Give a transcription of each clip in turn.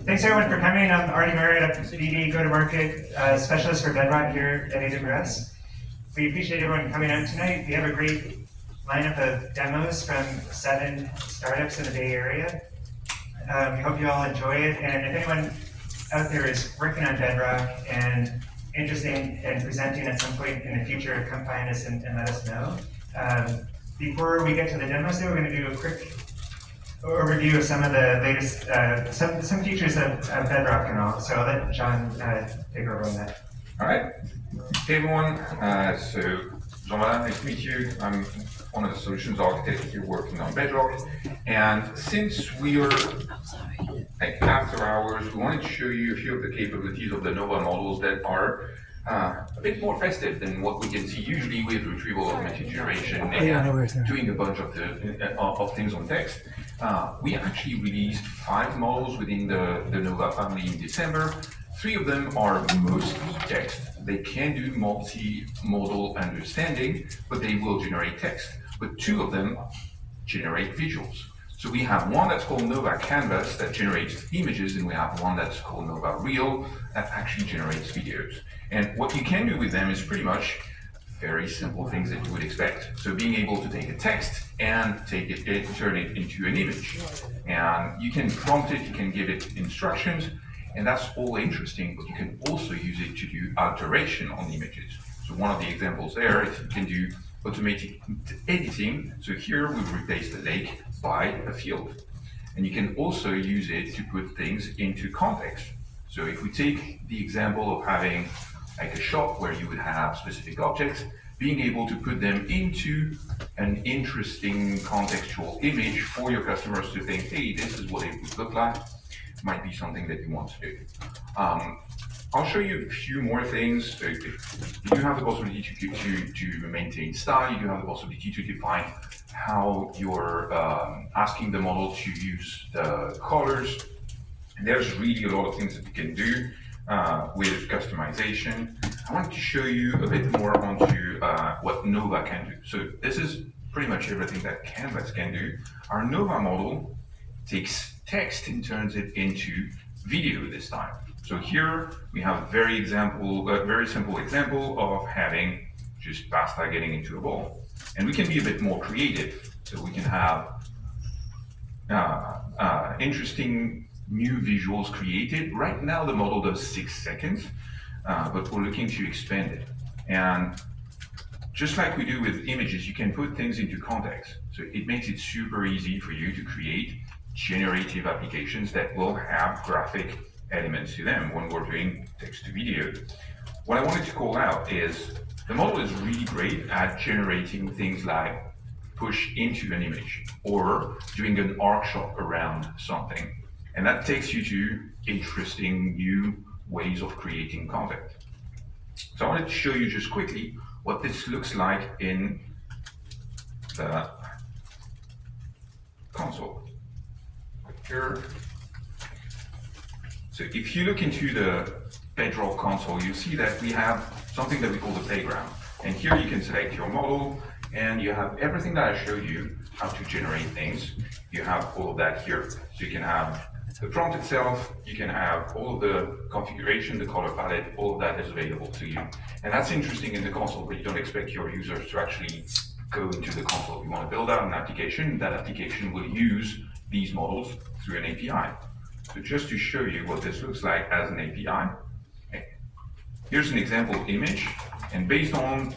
Thanks everyone for coming. I'm Artie Merritt, I'm BD go-to-market specialist for Bedrock here at AWS. We appreciate everyone coming out tonight. We have a great lineup of demos from 7 startups in the Bay Area. We hope you all enjoy it. And if anyone out there is working on Bedrock and interested in presenting at some point in the future, come find us and let us know. Before we get to the demos, though, we're going to do a quick overview of some of the latest, some features of Bedrock and all. So I'll let John take over on that. All right. Hey everyone. So Jean-Malin, nice to meet you. I'm one of the solutions architects here working on Bedrock. And since we are after hours, we wanted to show you a few of the capabilities of the Nova models that are a bit more festive than what we can see usually with retrieval augmented generation and doing a bunch of things on text. We actually released 5 models within the Nova family in December. 3 of them are mostly text. They can do multi-modal understanding, but they will generate text. But 2 of them generate visuals. So we have one that's called Nova Canvas that generates images, and we have one that's called Nova Reel that actually generates videos. And what you can do with them is pretty much very simple things that you would expect. So being able to take a text and turn it into an image. And you can prompt it, you can give it instructions, and that's all interesting, but you can also use it to do alteration on images. So one of the examples there is you can do automatic editing. So here we replace the lake by a field. And you can also use it to put things into context. So if we take the example of having like a shop where you would have specific objects, being able to put them into an interesting contextual image for your customers to think, hey, this is what it would look like, might be something that you want to do. I'll show you a few more things. So you do have the possibility to maintain style. You do have the possibility to define how you're asking the model to use the colors. And there's really a lot of things that you can do with customization. I wanted to show you a bit more onto what Nova can do. So this is pretty much everything that Canvas can do. Our Nova model takes text and turns it into video this time. So here we have a very simple example of having just pasta getting into a bowl. And we can be a bit more creative. So we can have interesting new visuals created. Right now the model does 6 seconds, but we're looking to expand it. And just like we do with images, you can put things into context. So it makes it super easy for you to create generative applications that will have graphic elements to them when we're doing text to video. What I wanted to call out is the model is really great at generating things like push into an image or doing an arc shot around something. And that takes you to interesting new ways of creating content. So I wanted to show you just quickly what this looks like in the console. Here. So if you look into the Bedrock console, you see that we have something that we call the playground. And here you can select your model, and you have everything that I showed you, how to generate things. You have all of that here. So you can have the prompt itself, you can have all of the configuration, the color palette, all of that is available to you. And that's interesting in the console, but you don't expect your users to actually go into the console. You want to build out an application, that application will use these models through an API. So just to show you what this looks like as an API, here's an example image, and based on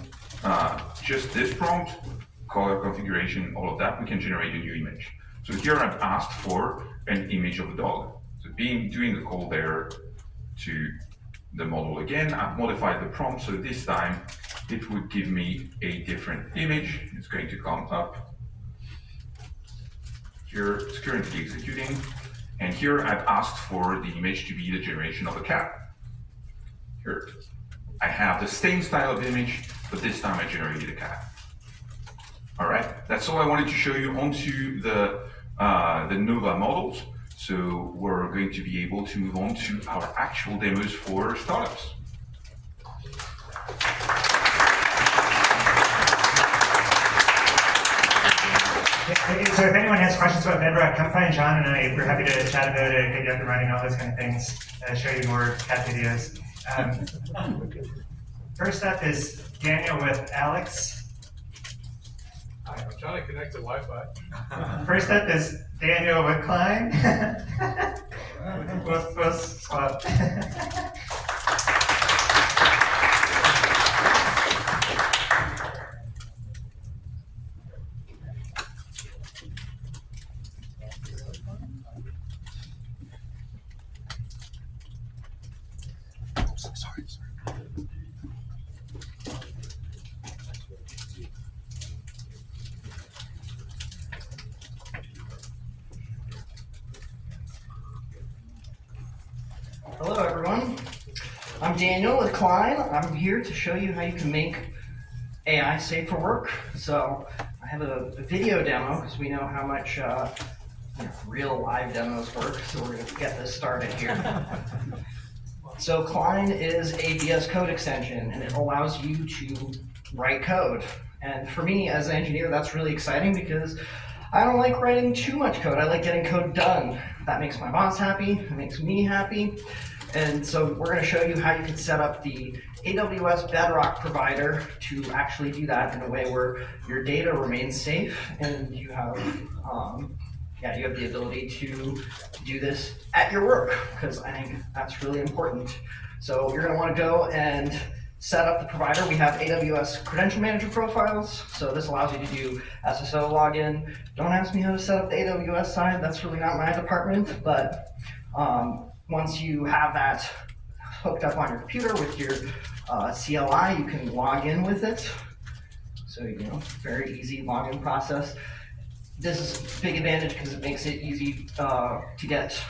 just this prompt, color configuration, all of that, we can generate a new image. So here I've asked for an image of a dog. So doing the call there to the model again, I've modified the prompt, so this time it would give me a different image. It's going to come up. Here it's currently executing. And here I've asked for the image to be the generation of a cat. Here, I have the same style of image, but this time I generated a cat. All right, that's all I wanted to show you onto the Nova models. So we're going to be able to move on to our actual demos for startups. So if anyone has questions about Bedrock, come find John and I. We're happy to chat about it, get you up and running, all those kind of things, show you more cat videos. First up is Daniel with Alex. Hi, I'm trying to connect to Wi-Fi. First up is Daniel with Cline. We'll swap. Hello everyone, I'm Daniel with Cline. I'm here to show you how you can make AI safe for work. So I have a video demo because we know how much real live demos work, so we're going to get this started here. So Cline is a VS Code extension and it allows you to write code. And for me as an engineer, that's really exciting because I don't like writing too much code. I like getting code done. That makes my boss happy, it makes me happy. And so we're going to show you how you can set up the AWS Bedrock provider to actually do that in a way where your data remains safe and you have you have the ability to do this at your work, because I think that's really important. So you're going to want to go and set up the provider. We have AWS Credential Manager profiles, so this allows you to do SSO login. Don't ask me how to set up the AWS side, that's really not my department, but once you have that hooked up on your computer with your CLI, you can log in with it. So, very easy login process. This is a big advantage because it makes it easy to get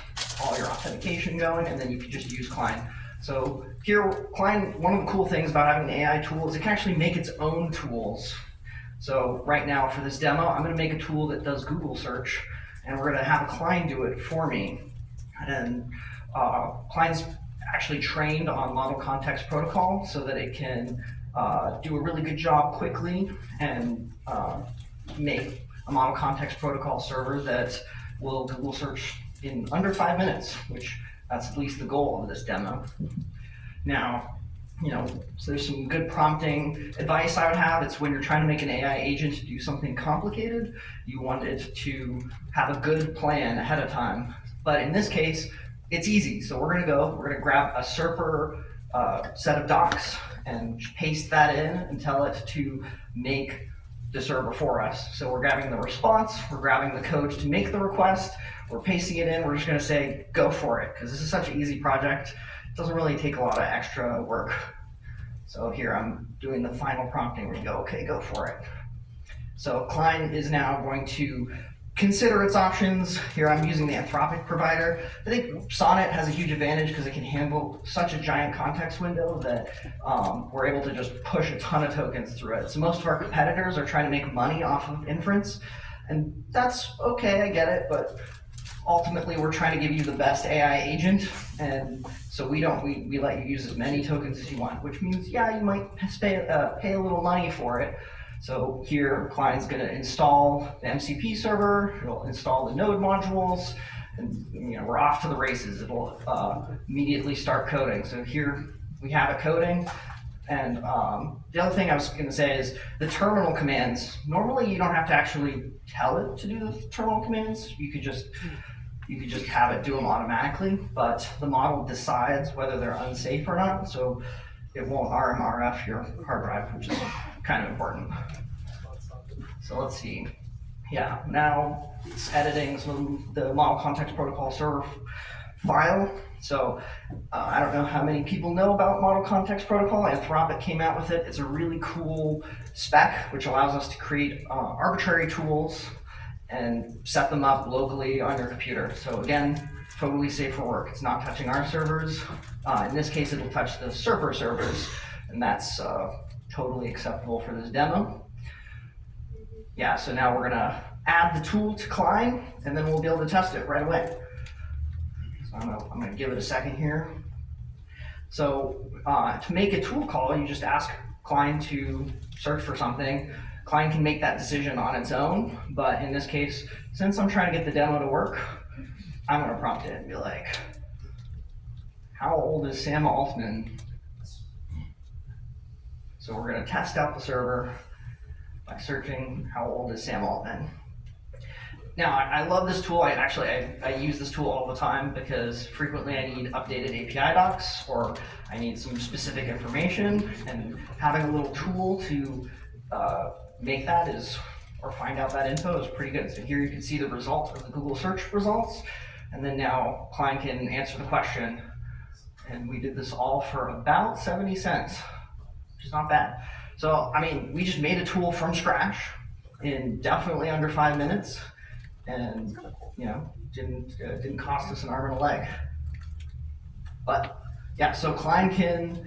all your authentication going, and then you can just use Cline. So here, Cline, one of the cool things about having an AI tool is it can actually make its own tools. So right now for this demo, I'm going to make a tool that does Google search, and we're going to have Cline do it for me. And Cline's actually trained on model context protocol so that it can do a really good job quickly and make a model context protocol server that will Google search in under 5 minutes, which that's at least the goal of this demo. Now, so there's some good prompting advice I would have. It's when you're trying to make an AI agent to do something complicated, you want it to have a good plan ahead of time. But in this case, it's easy. So we're gonna grab a Serper set of docs and paste that in and tell it to make the server for us. So we're grabbing the response, we're grabbing the code to make the request, we're pasting it in, we're just gonna say, go for it, because this is such an easy project. It doesn't really take a lot of extra work. So here I'm doing the final prompting where you go, okay, go for it. So Cline is now going to consider its options. Here I'm using the Anthropic provider. I think Sonnet has a huge advantage because it can handle such a giant context window that we're able to just push a ton of tokens through it. So most of our competitors are trying to make money off of inference, and that's okay, I get it, but ultimately we're trying to give you the best AI agent, and so we let you use as many tokens as you want, which means, yeah, you might pay a little money for it. So here, Cline's going to install the MCP server, it'll install the node modules, and we're off to the races. It'll immediately start coding. So here we have it coding, and the other thing I was going to say is the terminal commands. Normally, you don't have to actually tell it to do the terminal commands. You could just have it do them automatically, but the model decides whether they're unsafe or not. So it won't RMRF your hard drive, which is kind of important. So let's see. Yeah, now it's editing the model context protocol server file. So I don't know how many people know about model context protocol. Anthropic came out with it. It's a really cool spec which allows us to create arbitrary tools and set them up locally on your computer. So again, totally safe for work. It's not touching our servers. In this case, it'll touch the Serper servers, and that's totally acceptable for this demo. Yeah, so now we're gonna add the tool to Cline, and then we'll be able to test it right away. So I'm gonna give it a second here. So to make a tool call, you just ask Cline to search for something. Cline can make that decision on its own, but in this case, since I'm trying to get the demo to work, I'm gonna prompt it and be like, how old is Sam Altman? So we're gonna test out the server by searching how old is Sam Altman. Now, I love this tool. I use this tool all the time because frequently I need updated API docs or I need some specific information, and having a little tool to make that or find out that info is pretty good. So here you can see the result of the Google search results, and then now Cline can answer the question. And we did this all for about 70 cents, which is not bad. So, I mean, we just made a tool from scratch in definitely under 5 minutes, and didn't cost us an arm and a leg. But yeah, so Cline can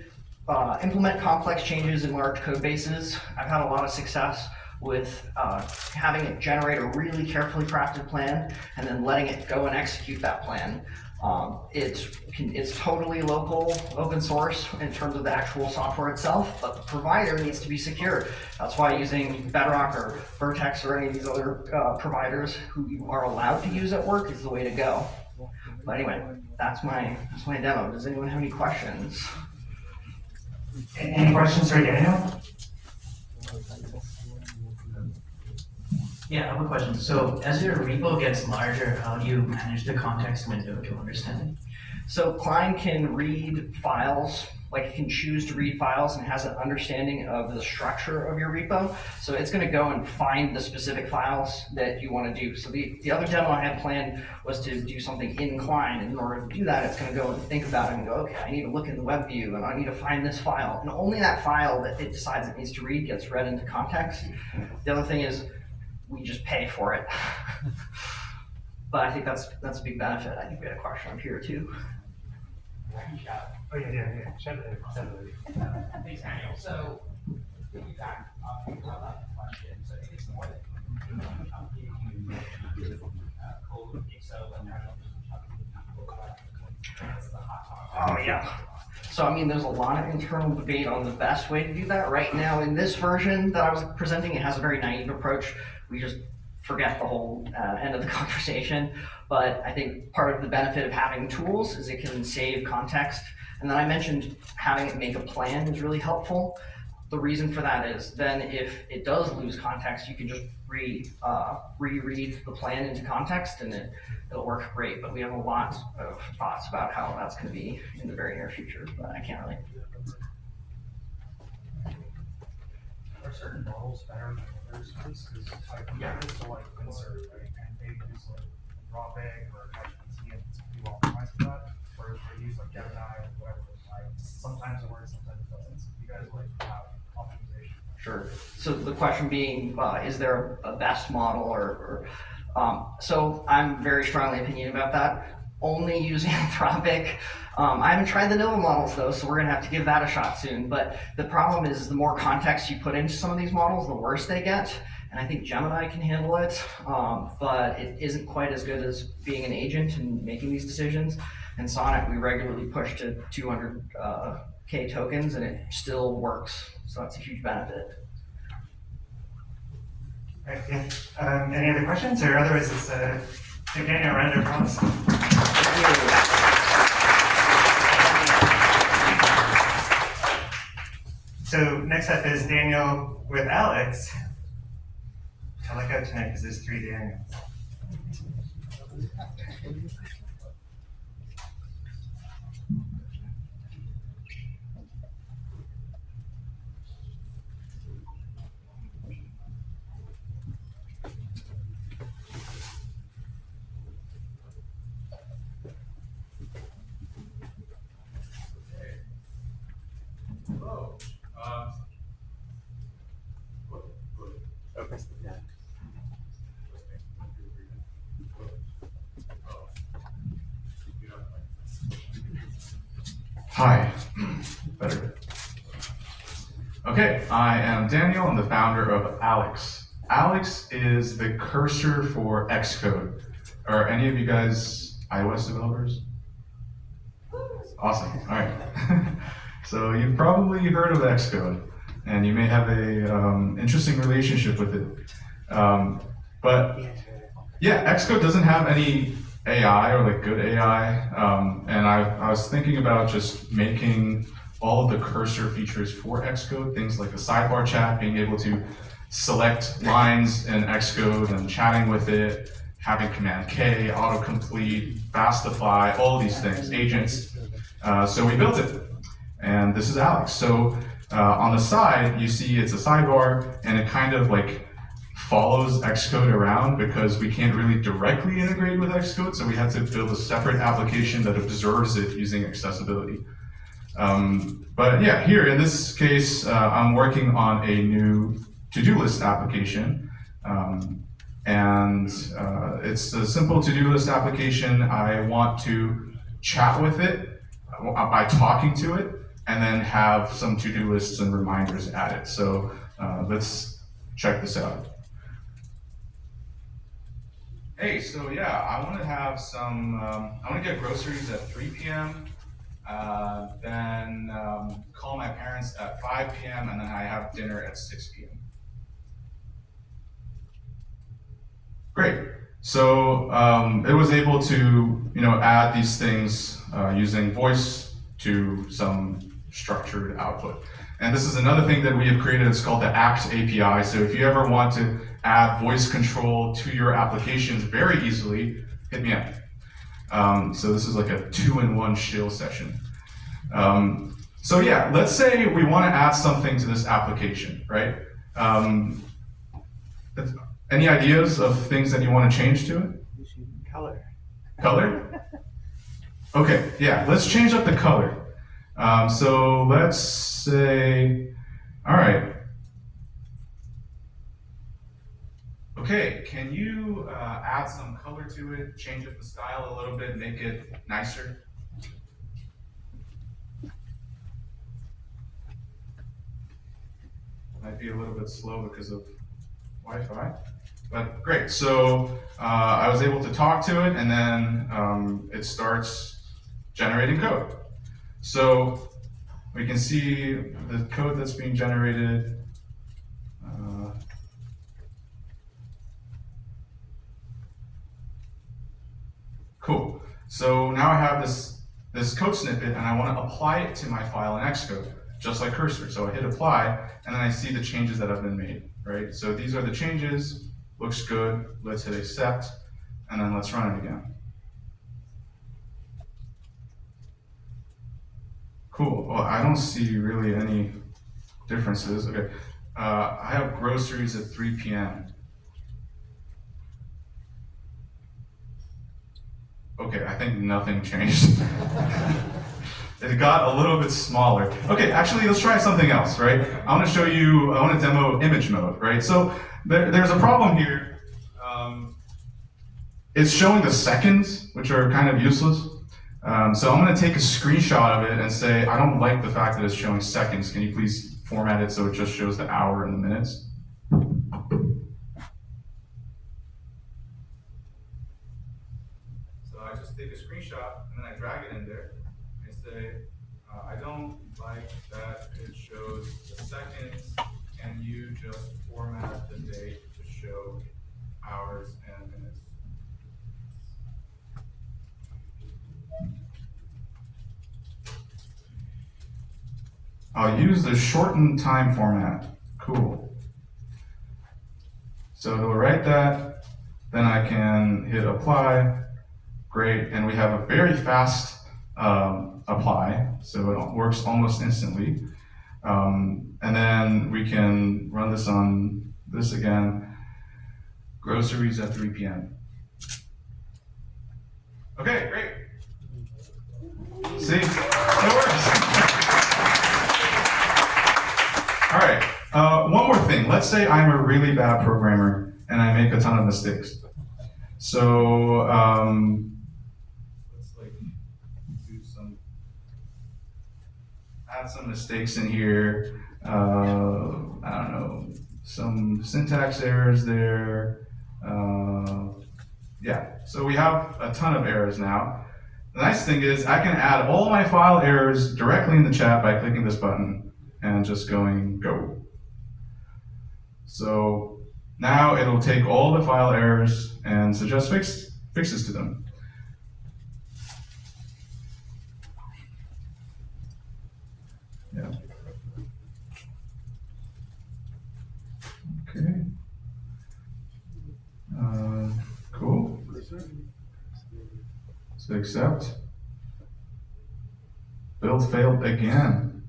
implement complex changes in large code bases. I've had a lot of success with having it generate a really carefully crafted plan and then letting it go and execute that plan. It's totally local, open source in terms of the actual software itself, but the provider needs to be secure. That's why using Bedrock or Vertex or any of these other providers who you are allowed to use at work is the way to go. But anyway, that's my demo. Does anyone have any questions? Any questions for Daniel? Yeah, I have a question. So as your repo gets larger, how do you manage the context window to understand it? So Cline can read files, like it can choose to read files and has an understanding of the structure of your repo. So it's going to go and find the specific files that you want to do. So the other demo I had planned was to do something in Cline. And in order to do that, it's going to go and think about it and go, okay, I need to look in the web view and I need to find this file. And only that file that it decides it needs to read gets read into context. The other thing is we just pay for it. But I think that's a big benefit. I think we had a question up here too. Oh yeah. Shut it. Thanks, Daniel. So, feedback, about the question. So, it's more than code, Excel, and that's the hot topic. Oh yeah. So I mean, there's a lot of internal debate on the best way to do that. Right now, in this version that I was presenting, it has a very naive approach. We just forget the whole end of the conversation. But I think part of the benefit of having tools is it can save context. And then I mentioned having it make a plan is really helpful. The reason for that is then if it does lose context, you can just reread the plan into context and it'll work great. But we have a lot of thoughts about how that's going to be in the very near future, but I can't really. Are certain models better than others? Because like used to like insert, right? And they use like raw big or HPC and it's pretty well optimized for that. Whereas they use like Gemini or whatever. Like sometimes it works, sometimes it doesn't. So you guys like have optimization. Sure. So the question being, is there a best model or so I'm very strongly opinionated about that. Only using Anthropic. I haven't tried the Nova models though, so we're gonna have to give that a shot soon. But the problem is the more context you put into some of these models, the worse they get. And I think Gemini can handle it, but it isn't quite as good as being an agent and making these decisions. And Sonnet, we regularly push to 200K tokens and it still works. So that's a huge benefit. Right, yeah. Any other questions, or otherwise it's give Daniel a round of applause. So next up is Daniel with Alex. I like out tonight because there's 3 Daniels. Hello. Hi. Better. Okay, I am Daniel. I'm the founder of Alex. Alex is the cursor for Xcode. Are any of you guys iOS developers? Awesome. All right. So you've probably heard of Xcode. and you may have a interesting relationship with it. But yeah, Xcode doesn't have any AI or like good AI, and I was thinking about just making all of the cursor features for Xcode, things like the sidebar chat, being able to select lines in Xcode and chatting with it, having Command K, autocomplete, fastify, all these things, agents. So we built it, and this is Alex. So on the side, you see it's a sidebar, and it kind of like follows Xcode around because we can't really directly integrate with Xcode, so we had to build a separate application that observes it using accessibility. But yeah, here in this case, I'm working on a new to-do list application. And it's a simple to-do list application. I want to chat with it by talking to it, and then have some to-do lists and reminders added. So let's check this out. Hey, so yeah, I want to have some, I want to get groceries at 3 p.m., then call my parents at 5 p.m., and then I have dinner at 6 p.m. Great. So it was able to, add these things using voice to some structured output. And this is another thing that we have created. It's called the Act API. So if you ever want to add voice control to your applications very easily, hit me up. So this is like a 2-in-1 shill session. So yeah, let's say we want to add something to this application, right? Any ideas of things that you want to change to it? Color. Color? Okay, yeah, let's change up the color. So let's say, all right. Okay, can you add some color to it, change up the style a little bit, make it nicer? Might be a little bit slow because of Wi-Fi, but great. So I was able to talk to it, and then it starts generating code. So we can see the code that's being generated. Cool. So now I have this code snippet, and I want to apply it to my file in Xcode, just like cursor. So I hit apply, and then I see the changes that have been made, right? So these are the changes, looks good. Let's hit accept, and then let's run it again. Cool. Well, I don't see really any differences. Okay. I have groceries at 3 p.m. Okay, I think nothing changed. It got a little bit smaller. Okay, actually, let's try something else, right? I want to demo image mode, right? So there's a problem here. It's showing the seconds, which are kind of useless. So I'm going to take a screenshot of it and say, I don't like the fact that it's showing seconds. Can you please format it so it just shows the hour and the minutes? So I just take a screenshot and then I drag it in there and say, I don't like that it shows the seconds. Can you just format the date to show hours and minutes? I'll use the shortened time format. Cool. So it'll write that, then I can hit apply. Great, and we have a very fast apply, so it works almost instantly. And then we can run this on this again. Groceries at 3 p.m. Okay, great. See, it works. All right, one more thing. Let's say I'm a really bad programmer and I make a ton of mistakes. So let's add some mistakes in here. I don't know, some syntax errors there. Yeah, so we have a ton of errors now. The nice thing is I can add all my file errors directly in the chat by clicking this button. and just going go. So now it'll take all the file errors and suggest fixes to them. Yeah. Okay. Cool. So accept. Build failed again.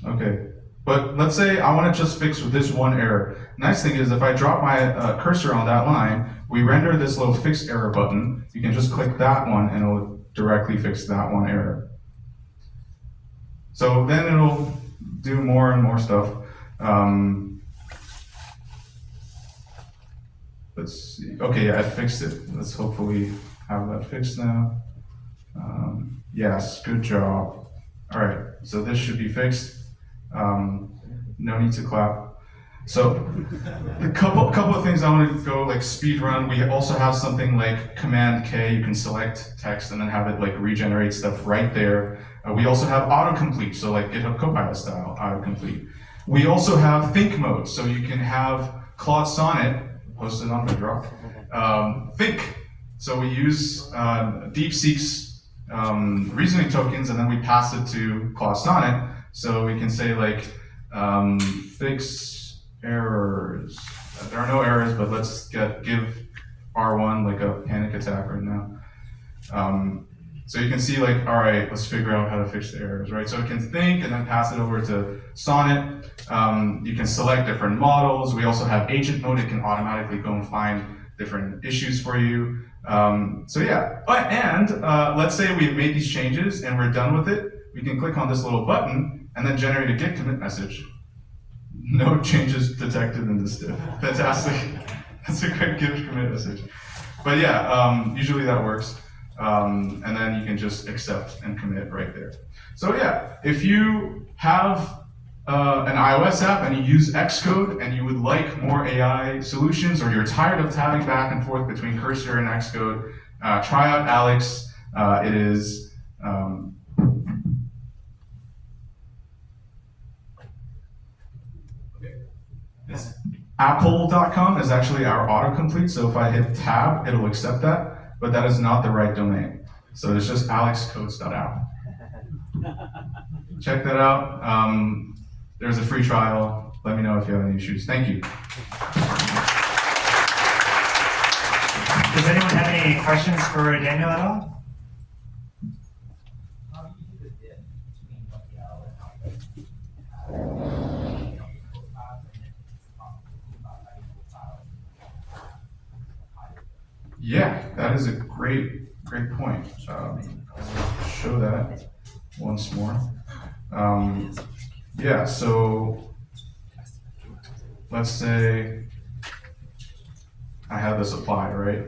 Okay. But let's say I want to just fix with this one error. Nice thing is if I drop my cursor on that line, we render this little fix error button. You can just click that one and it'll directly fix that one error. So then it'll do more and more stuff. Let's see. Okay, yeah, I fixed it. Let's hopefully have that fixed now. Yes, good job. All right, so this should be fixed. No need to clap. So a couple of things I want to go like speed run. We also have something like Command K. You can select text and then have it like regenerate stuff right there. We also have autocomplete, so like GitHub Copilot style autocomplete. We also have think mode, so you can have Claude Sonnet hosted on Bedrock. Think. So we use DeepSeek's reasoning tokens, and then we pass it to Claude Sonnet. So we can say like fix errors. There are no errors, but let's give R1 like a panic attack right now. So you can see like, all right, let's figure out how to fix the errors, right? So it can think and then pass it over to Sonnet. You can select different models. We also have agent mode. It can automatically go and find different issues for you. So yeah, and let's say we've made these changes and we're done with it. We can click on this little button and then generate a git commit message. No changes detected in this diff. Fantastic. That's a great git commit message. But yeah, usually that works. And then you can just accept and commit right there. So yeah, if you have an iOS app and you use Xcode and you would like more AI solutions, or you're tired of tabbing back and forth between Cursor and Xcode, try out Alex. It is Apple.com is actually our autocomplete, so if I hit tab, it'll accept that, but that is not the right domain. So it's just alexcodes.app. Check that out. There's a free trial. Let me know if you have any issues. Thank you. Does anyone have any questions for Daniel at all? How do you do the diff between what the L and Yeah, that is a great point. Show that once more. Yeah, so let's say I have this applied, right?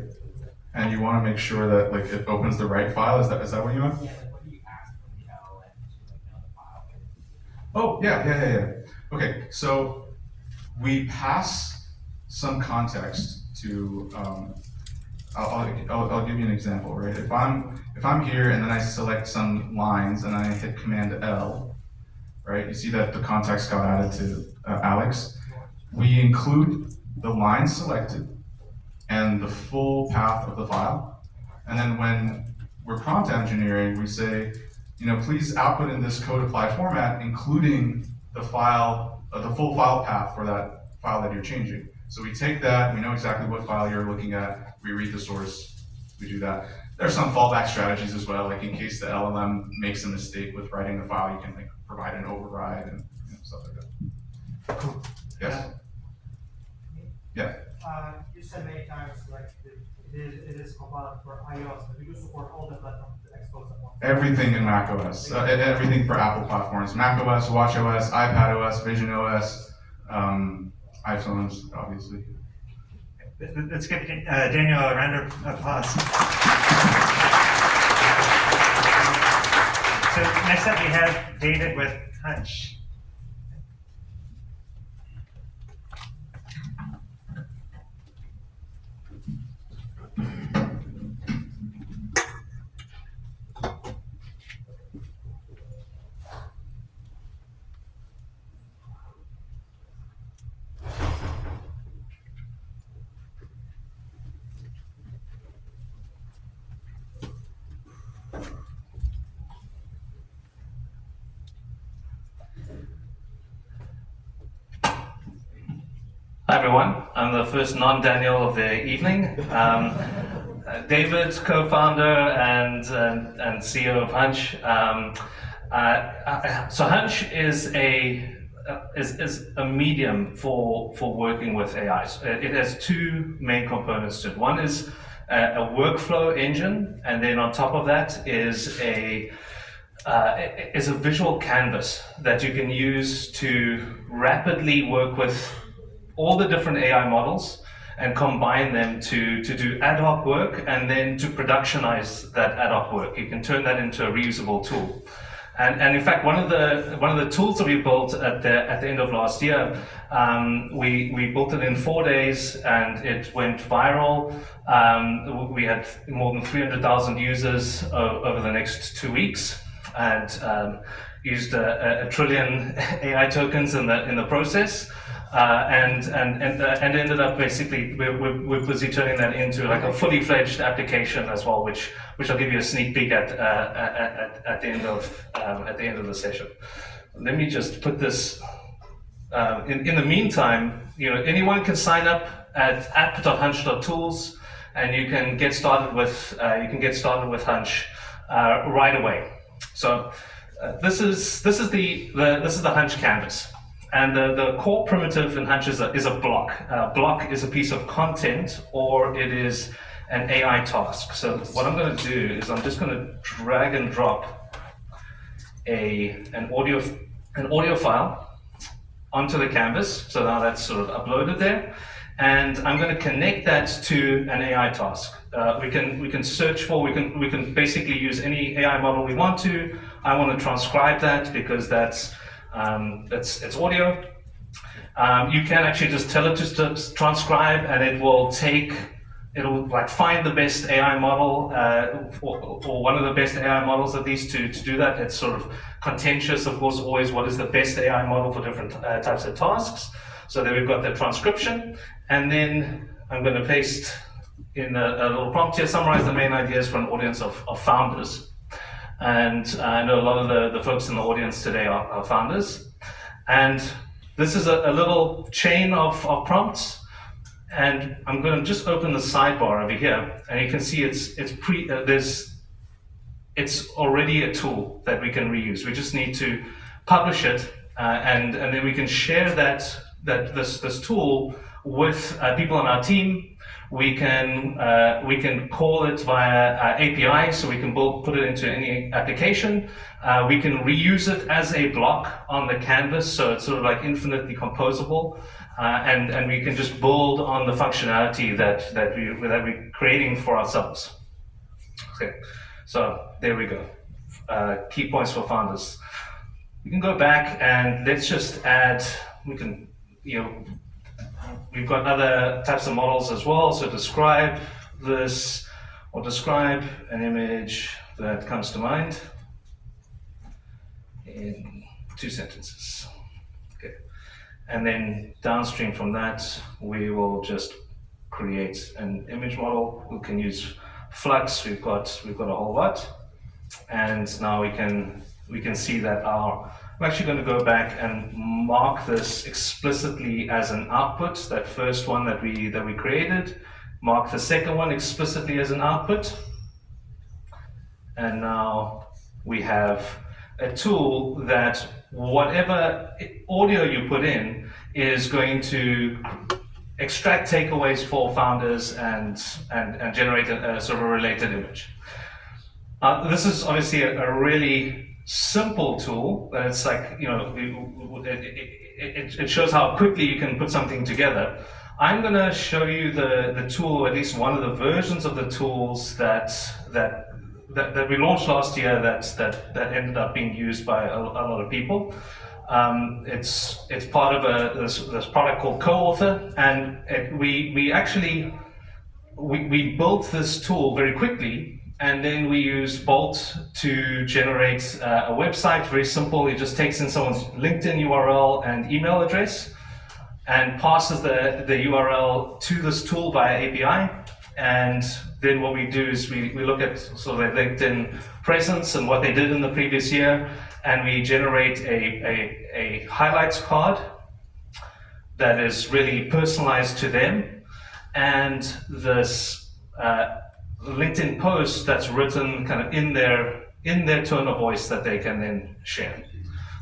And you want to make sure that like it opens the right file. Is that what you want? Yeah, like what do you ask from the L and to like know the file? Oh, yeah. Okay, so we pass some context to. I'll give you an example, right? If I'm here and then I select some lines and I hit Command L, right? You see that the context got added to Alex. We include the line selected and the full path of the file. And then when we're prompt engineering, we say, please output in this code apply format, including the file, the full file path for that file that you're changing. So we take that, we know exactly what file you're looking at, we read the source, we do that. There are some fallback strategies as well, like in case the LLM makes a mistake with writing the file, you can like provide an override and stuff like that. Cool. Yes? Yeah. You said many times like it is compiled for iOS, but you do support all the platforms exposed at once. Everything in macOS, everything for Apple platforms, macOS, watchOS, iPadOS, visionOS, iPhones, obviously. Let's give Daniel a round of applause. So next up we have David with Hunch. Hi everyone, I'm the first non-Daniel of the evening. David, co-founder and CEO of Hunch. So Hunch is a medium for working with AIs. It has two main components to it. One is a workflow engine, and then on top of that is a visual canvas that you can use to rapidly work with all the different AI models and combine them to do ad hoc work and then to productionize that ad hoc work. You can turn that into a reusable tool. And in fact, one of the tools that we built at the end of last year, we built it in 4 days and it went viral. We had more than 300,000 users over the next 2 weeks, and used a trillion AI tokens in the process. And ended up basically we're busy turning that into like a fully fledged application as well, which I'll give you a sneak peek at the end of the session. Let me just put this. In the meantime, anyone can sign up at app.hunch.tools, and you can get started with Hunch right away. So this is the Hunch canvas. And the core primitive in Hunch is a block. A block is a piece of content, or it is an AI task. So what I'm going to do is I'm just going to drag and drop an audio file onto the canvas. So now that's sort of uploaded there, and I'm going to connect that to an AI task. We can search for. We can basically use any AI model we want to. I want to transcribe that because it's audio. You can actually just tell it to transcribe, and it'll like find the best AI model or one of the best AI models at least to do that. It's sort of contentious, of course, always what is the best AI model for different types of tasks. So there we've got the transcription, and then I'm going to paste in a little prompt here, summarize the main ideas for an audience of founders. And I know a lot of the folks in the audience today are founders. And this is a little chain of prompts. And I'm going to just open the sidebar over here, and you can see it's already a tool that we can reuse. We just need to publish it, and then we can share this tool with people on our team. We can call it via API, so we can put it into any application. We can reuse it as a block on the canvas, so it's sort of like infinitely composable, and we can just build on the functionality that we're creating for ourselves. Okay, so there we go. Key points for founders. We can go back and let's just add. We can, we've got other types of models as well, so describe this, or describe an image that comes to mind in 2 sentences. Okay. And then downstream from that, we will just create an image model. We can use Flux, we've got a whole lot. And now we can see that I'm actually going to go back and mark this explicitly as an output, that first one that we created, mark the second one explicitly as an output. And now we have a tool that whatever audio you put in is going to extract takeaways for founders and generate a sort of a related image. This is obviously a really simple tool, but it's like, it shows how quickly you can put something together. I'm going to show you the tool, or at least one of the versions of the tools that we launched last year that ended up being used by a lot of people. It's part of this product called Co-Author, and we built this tool very quickly. And then we use Bolt to generate a website, very simple. It just takes in someone's LinkedIn URL and email address and passes the URL to this tool via API. And then what we do is we look at sort of their LinkedIn presence and what they did in the previous year, and we generate a highlights card that is really personalized to them, and this LinkedIn post that's written kind of in their tone of voice that they can then share.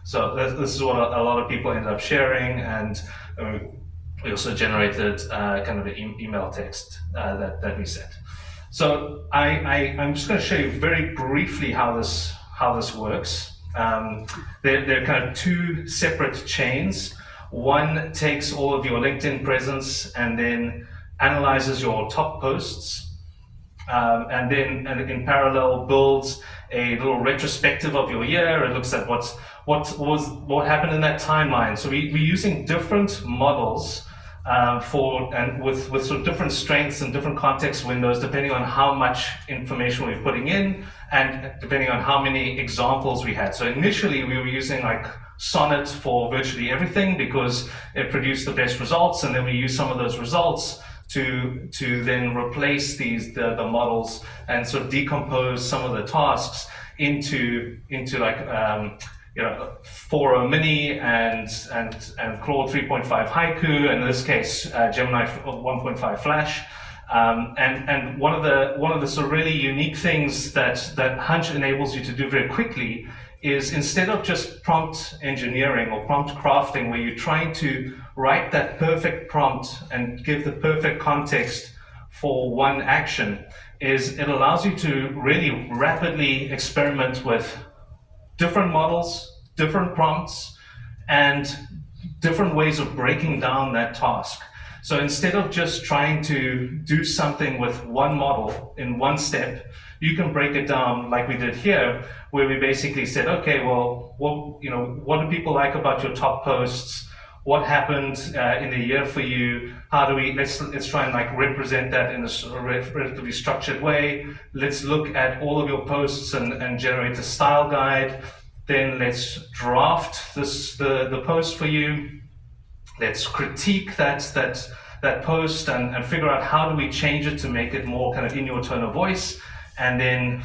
So this is what a lot of people end up sharing, and we also generated kind of an email text that we sent. So I'm just going to show you very briefly how this works. They're kind of two separate chains. One takes all of your LinkedIn presence and then analyzes your top posts, and then in parallel builds a little retrospective of your year. It looks at what happened in that timeline. So we're using different models with sort of different strengths and different context windows, depending on how much information we're putting in and depending on how many examples we had. So initially we were using like Sonnet for virtually everything because it produced the best results, and then we use some of those results to then replace the models and sort of decompose some of the tasks into like Foro Mini and Claude 3.5 Haiku, and in this case Gemini 1.5 Flash. And one of the sort of really unique things that Hunch enables you to do very quickly is, instead of just prompt engineering or prompt crafting, where you're trying to write that perfect prompt and give the perfect context for one action, is it allows you to really rapidly experiment with different models, different prompts, and different ways of breaking down that task. So instead of just trying to do something with one model in one step, you can break it down like we did here, where we basically said, okay, well, what do people like about your top posts? What happened in the year for you? How do we, let's try and like represent that in a sort of relatively structured way. Let's look at all of your posts and generate a style guide. Then let's draft the post for you. Let's critique that post and figure out how do we change it to make it more kind of in your tone of voice, and then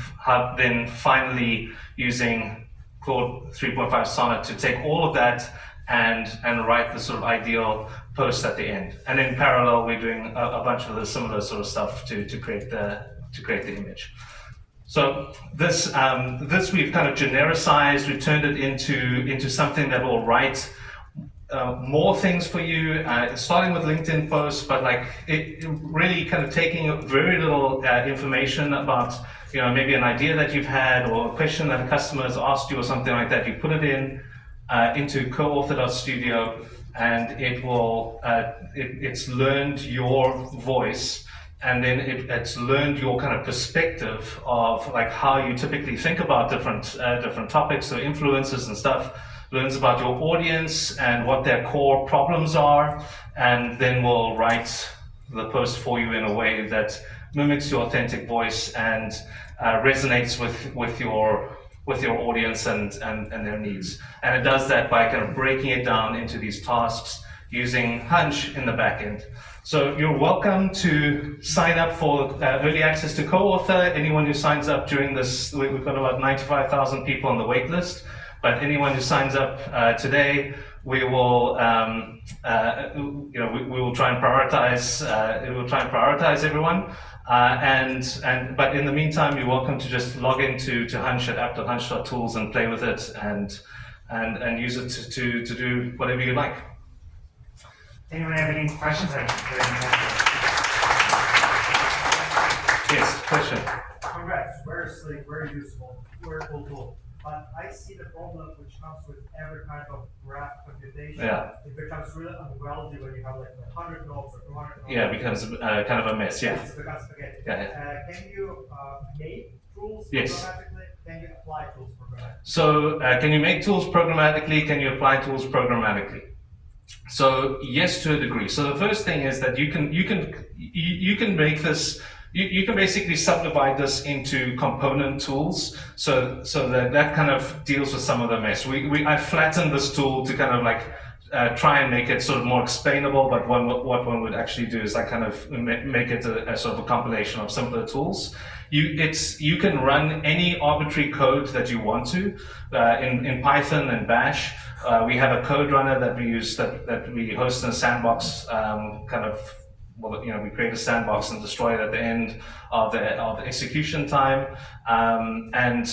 finally using Claude 3.5 Sonnet to take all of that and write the sort of ideal post at the end. And in parallel, we're doing a bunch of the similar sort of stuff to create the image. So this we've kind of genericized. We've turned it into something that will write more things for you, starting with LinkedIn posts, but like it really kind of taking very little information about maybe an idea that you've had or a question that a customer has asked you or something like that. You put it into co-author.studio, and it will it's learned your voice, and then it's learned your kind of perspective of like how you typically think about different topics, so influences and stuff. Learns about your audience and what their core problems are, and then will write the post for you in a way that mimics your authentic voice and resonates with your audience and their needs. And it does that by kind of breaking it down into these tasks using Hunch in the back end. So you're welcome to sign up for early access to co-author. Anyone who signs up during this, we've got about 95,000 people on the wait list. But anyone who signs up today, we will, we will try and prioritize. We will try and prioritize everyone. But in the meantime, you're welcome to just log into Hunch at app.hunch.tools and play with it and use it to do whatever you like. Anyone have any questions? Yes, question. Congrats, very useful, very cool tool. But I see the problem which comes with every kind of graph computation. Yeah. It becomes really unwieldy when you have like 100 nodes or 200 nodes. Yeah, it becomes kind of a mess. Yeah. It becomes spaghetti. Yeah. Can you make tools Yes. programmatically? Can you apply tools programmatically? So can you make tools programmatically? Can you apply tools programmatically? So yes, to a degree. So the first thing is that you can make this. You can basically subdivide this into component tools, so that kind of deals with some of the mess. I flattened this tool to kind of like try and make it sort of more explainable, but what one would actually do is like kind of make it a sort of a compilation of simpler tools. You can run any arbitrary code that you want to in Python and Bash. We have a code runner that we use that we host in a sandbox we create a sandbox and destroy it at the end of the execution time. And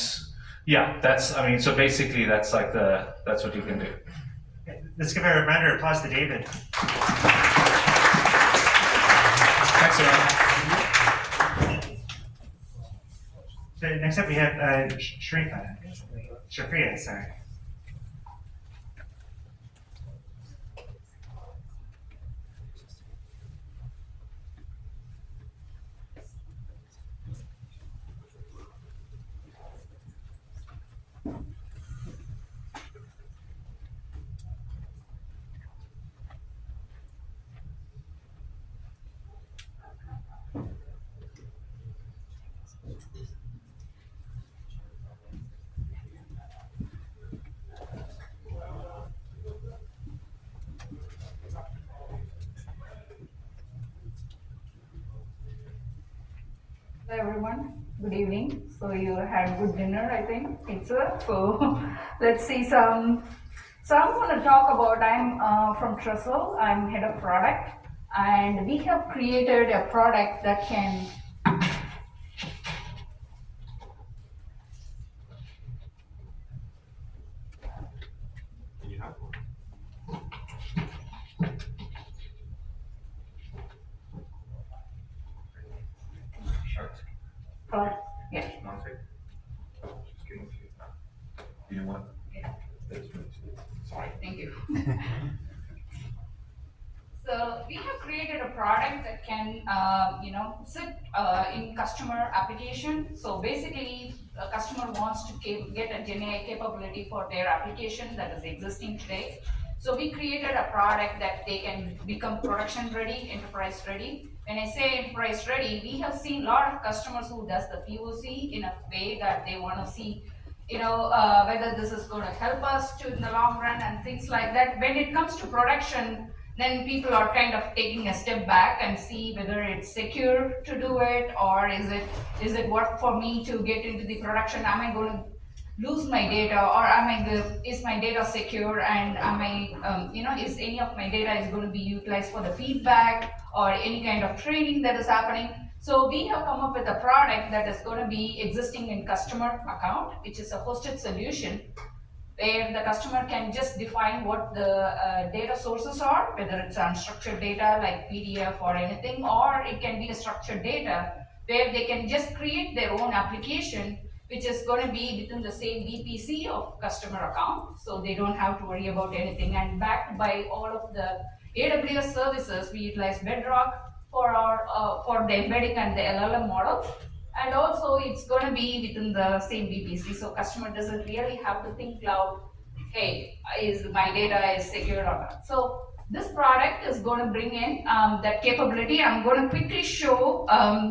yeah, so basically that's that's what you can do. Let's give a round of applause to David. Thanks, Aaron. So next up we have Shafria, sorry. Hello everyone, good evening. So you had good dinner, I think, pizza. So let's see some. So I'm going to talk about, I'm from Tresle, I'm head of product, and we have created a product that can yeah. One second. Just getting to it now. You know what? Yeah. Sorry. Thank you. So we have created a product that can, sit in customer application. So basically, a customer wants to get a GenAI capability for their application that is existing today. So we created a product that they can become production ready, enterprise ready. When I say enterprise ready, we have seen a lot of customers who does the POC in a way that they want to see, whether this is going to help us in the long run and things like that. When it comes to production, then people are kind of taking a step back and see whether it's secure to do it, or is it worth for me to get into the production? Am I going to lose my data, or is my data secure, and is any of my data is going to be utilized for the feedback or any kind of training that is happening? So we have come up with a product that is going to be existing in customer account, which is a hosted solution where the customer can just define what the data sources are, whether it's unstructured data like PDF or anything, or it can be a structured data where they can just create their own application, which is going to be within the same VPC of customer account, so they don't have to worry about anything. And backed by all of the AWS services, we utilize Bedrock for the embedding and the LLM model. And also it's going to be within the same VPC, so customer doesn't really have to think loud, hey, is my data is secure or not. So this product is going to bring in that capability. I'm going to quickly show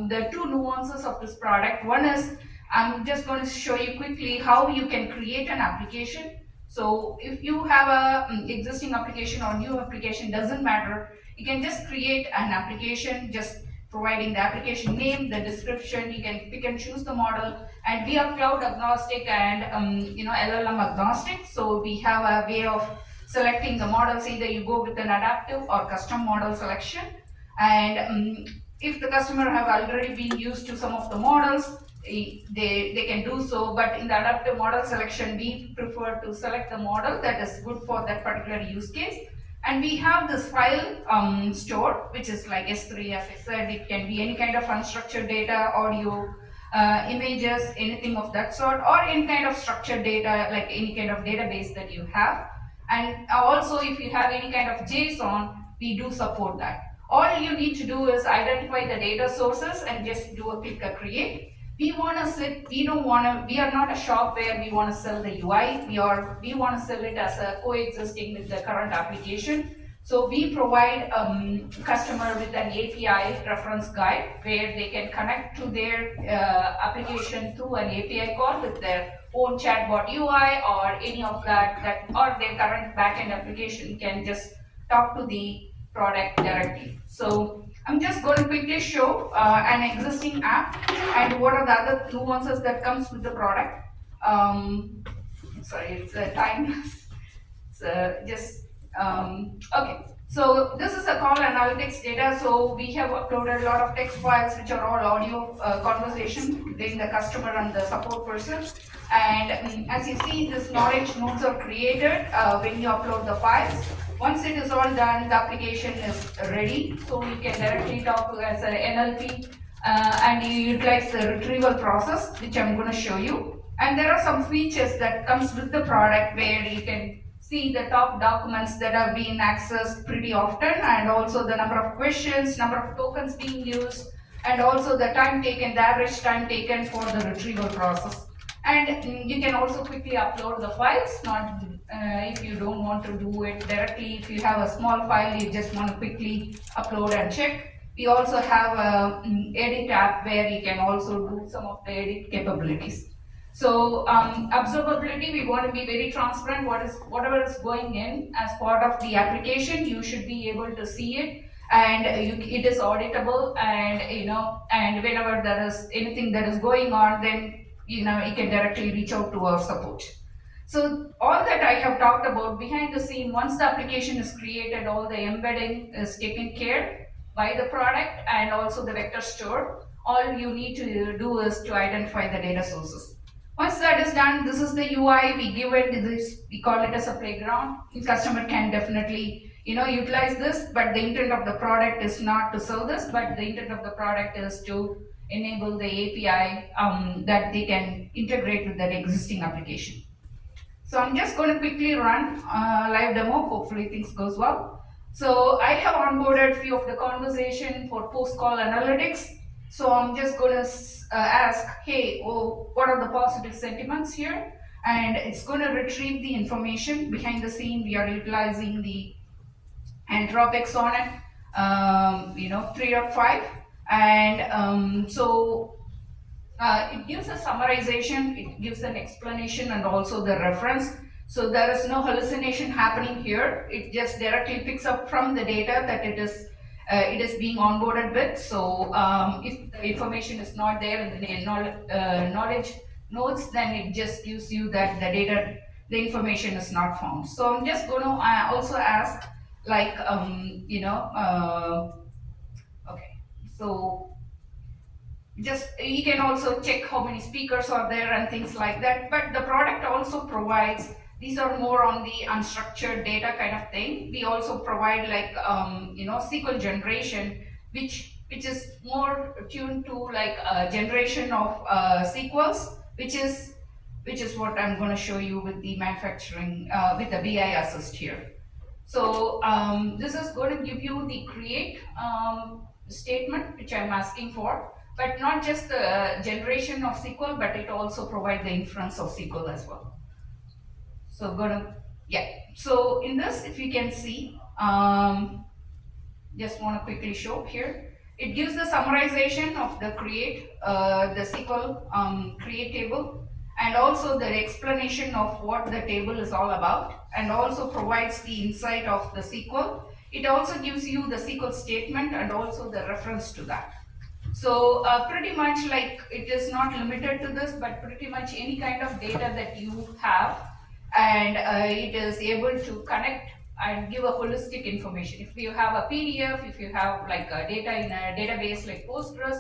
the two nuances of this product. One is, I'm just going to show you quickly how you can create an application. So if you have a existing application or new application, doesn't matter, you can just create an application, just providing the application name, the description. You can pick and choose the model, and we are cloud agnostic and LLM agnostic. So we have a way of selecting the models. Either you go with an adaptive or custom model selection, and if the customer have already been used to some of the models, they can do so. But in the adaptive model selection, we prefer to select the model that is good for that particular use case. And we have this file stored, which is like S3, as I said. It can be any kind of unstructured data, audio, images, anything of that sort, or any kind of structured data, like any kind of database that you have. And also, if you have any kind of JSON, we do support that. All you need to do is identify the data sources and just do a click a create. We are not a shop where we want to sell the UI. We want to sell it as a coexisting with the current application. So we provide customer with an API reference guide where they can connect to their application through an API call with their own chatbot UI or any of that, or their current backend application can just talk to the product directly. So I'm just going to quickly show an existing app and what are the other nuances that comes with the product. Sorry, it's a time. So just okay. So this is a call analytics data. So we have uploaded a lot of text files which are all audio conversation between the customer and the support person. And as you see, this knowledge nodes are created when you upload the files. Once it is all done, the application is ready. So you can directly talk as an NLP and you utilize the retrieval process, which I'm going to show you. And there are some features that comes with the product where you can see the top documents that are being accessed pretty often, and also the number of questions, number of tokens being used, and also the time taken, the average time taken for the retrieval process. And you can also quickly upload the files, not if you don't want to do it directly. If you have a small file, you just want to quickly upload and check. We also have a edit app where you can also do some of the edit capabilities. So observability, we want to be very transparent. Whatever is going in as part of the application, you should be able to see it, and it is auditable. And and whenever there is anything that is going on, then you can directly reach out to our support. So all that I have talked about behind the scene, once the application is created, all the embedding is taken care by the product and also the vector store. All you need to do is to identify the data sources. Once that is done, this is the UI. We give it this, we call it as a playground. The customer can definitely utilize this, but the intent of the product is not to sell this, but the intent of the product is to enable the API that they can integrate with that existing application. So I'm just going to quickly run a live demo. Hopefully things goes well. So I have onboarded few of the conversation for post-call analytics. So I'm just going to ask, hey, what are the positive sentiments here? And it's going to retrieve the information behind the scene. We are utilizing the Anthropic on it, 3.5. And so it gives a summarization, it gives an explanation and also the reference. So there is no hallucination happening here. It just directly picks up from the data that it is being onboarded with. So if the information is not there in the knowledge nodes, then it just gives you that the information is not found. So I'm just going to also ask, like, okay, so just you can also check how many speakers are there and things like that. But the product also provides, these are more on the unstructured data kind of thing. We also provide like SQL generation, which is more tuned to like generation of SQLs, which is what I'm going to show you with the manufacturing with the BI assist here. So this is going to give you the create statement which I'm asking for, but not just the generation of SQL, but it also provides the inference of SQL as well. So so in this, if you can see, just want to quickly show here. It gives the summarization of the create, the SQL create table, and also the explanation of what the table is all about, and also provides the insight of the SQL. It also gives you the SQL statement and also the reference to that. So pretty much like it is not limited to this, but pretty much any kind of data that you have, and it is able to connect and give a holistic information. If you have a PDF, if you have like a data in a database like Postgres,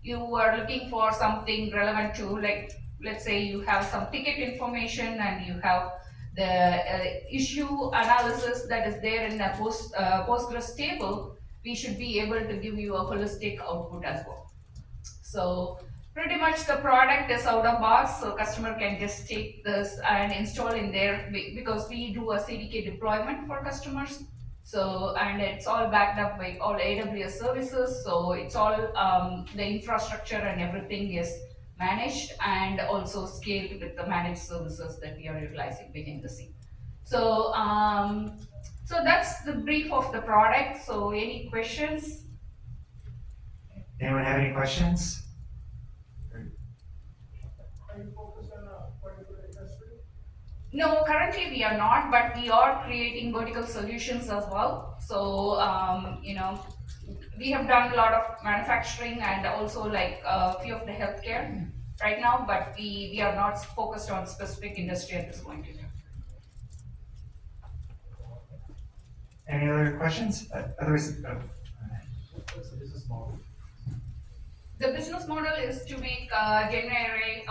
you are looking for something relevant to, like, let's say you have some ticket information and you have the issue analysis that is there in the Postgres table, we should be able to give you a holistic output as well. So pretty much the product is out of box, so customer can just take this and install in there, because we do a CDK deployment for customers. So, and it's all backed up by all AWS services. So it's all the infrastructure and everything is managed and also scaled with the managed services that we are utilizing behind the scene. So, so that's the brief of the product. So any questions? Anyone have any questions? Are you focused on a particular industry? No, currently we are not, but we are creating vertical solutions as well. So, we have done a lot of manufacturing and also like a few of the healthcare right now, but we are not focused on specific industry at this point in time. Any other questions? Otherwise, What's the business model? The business model is to make Generative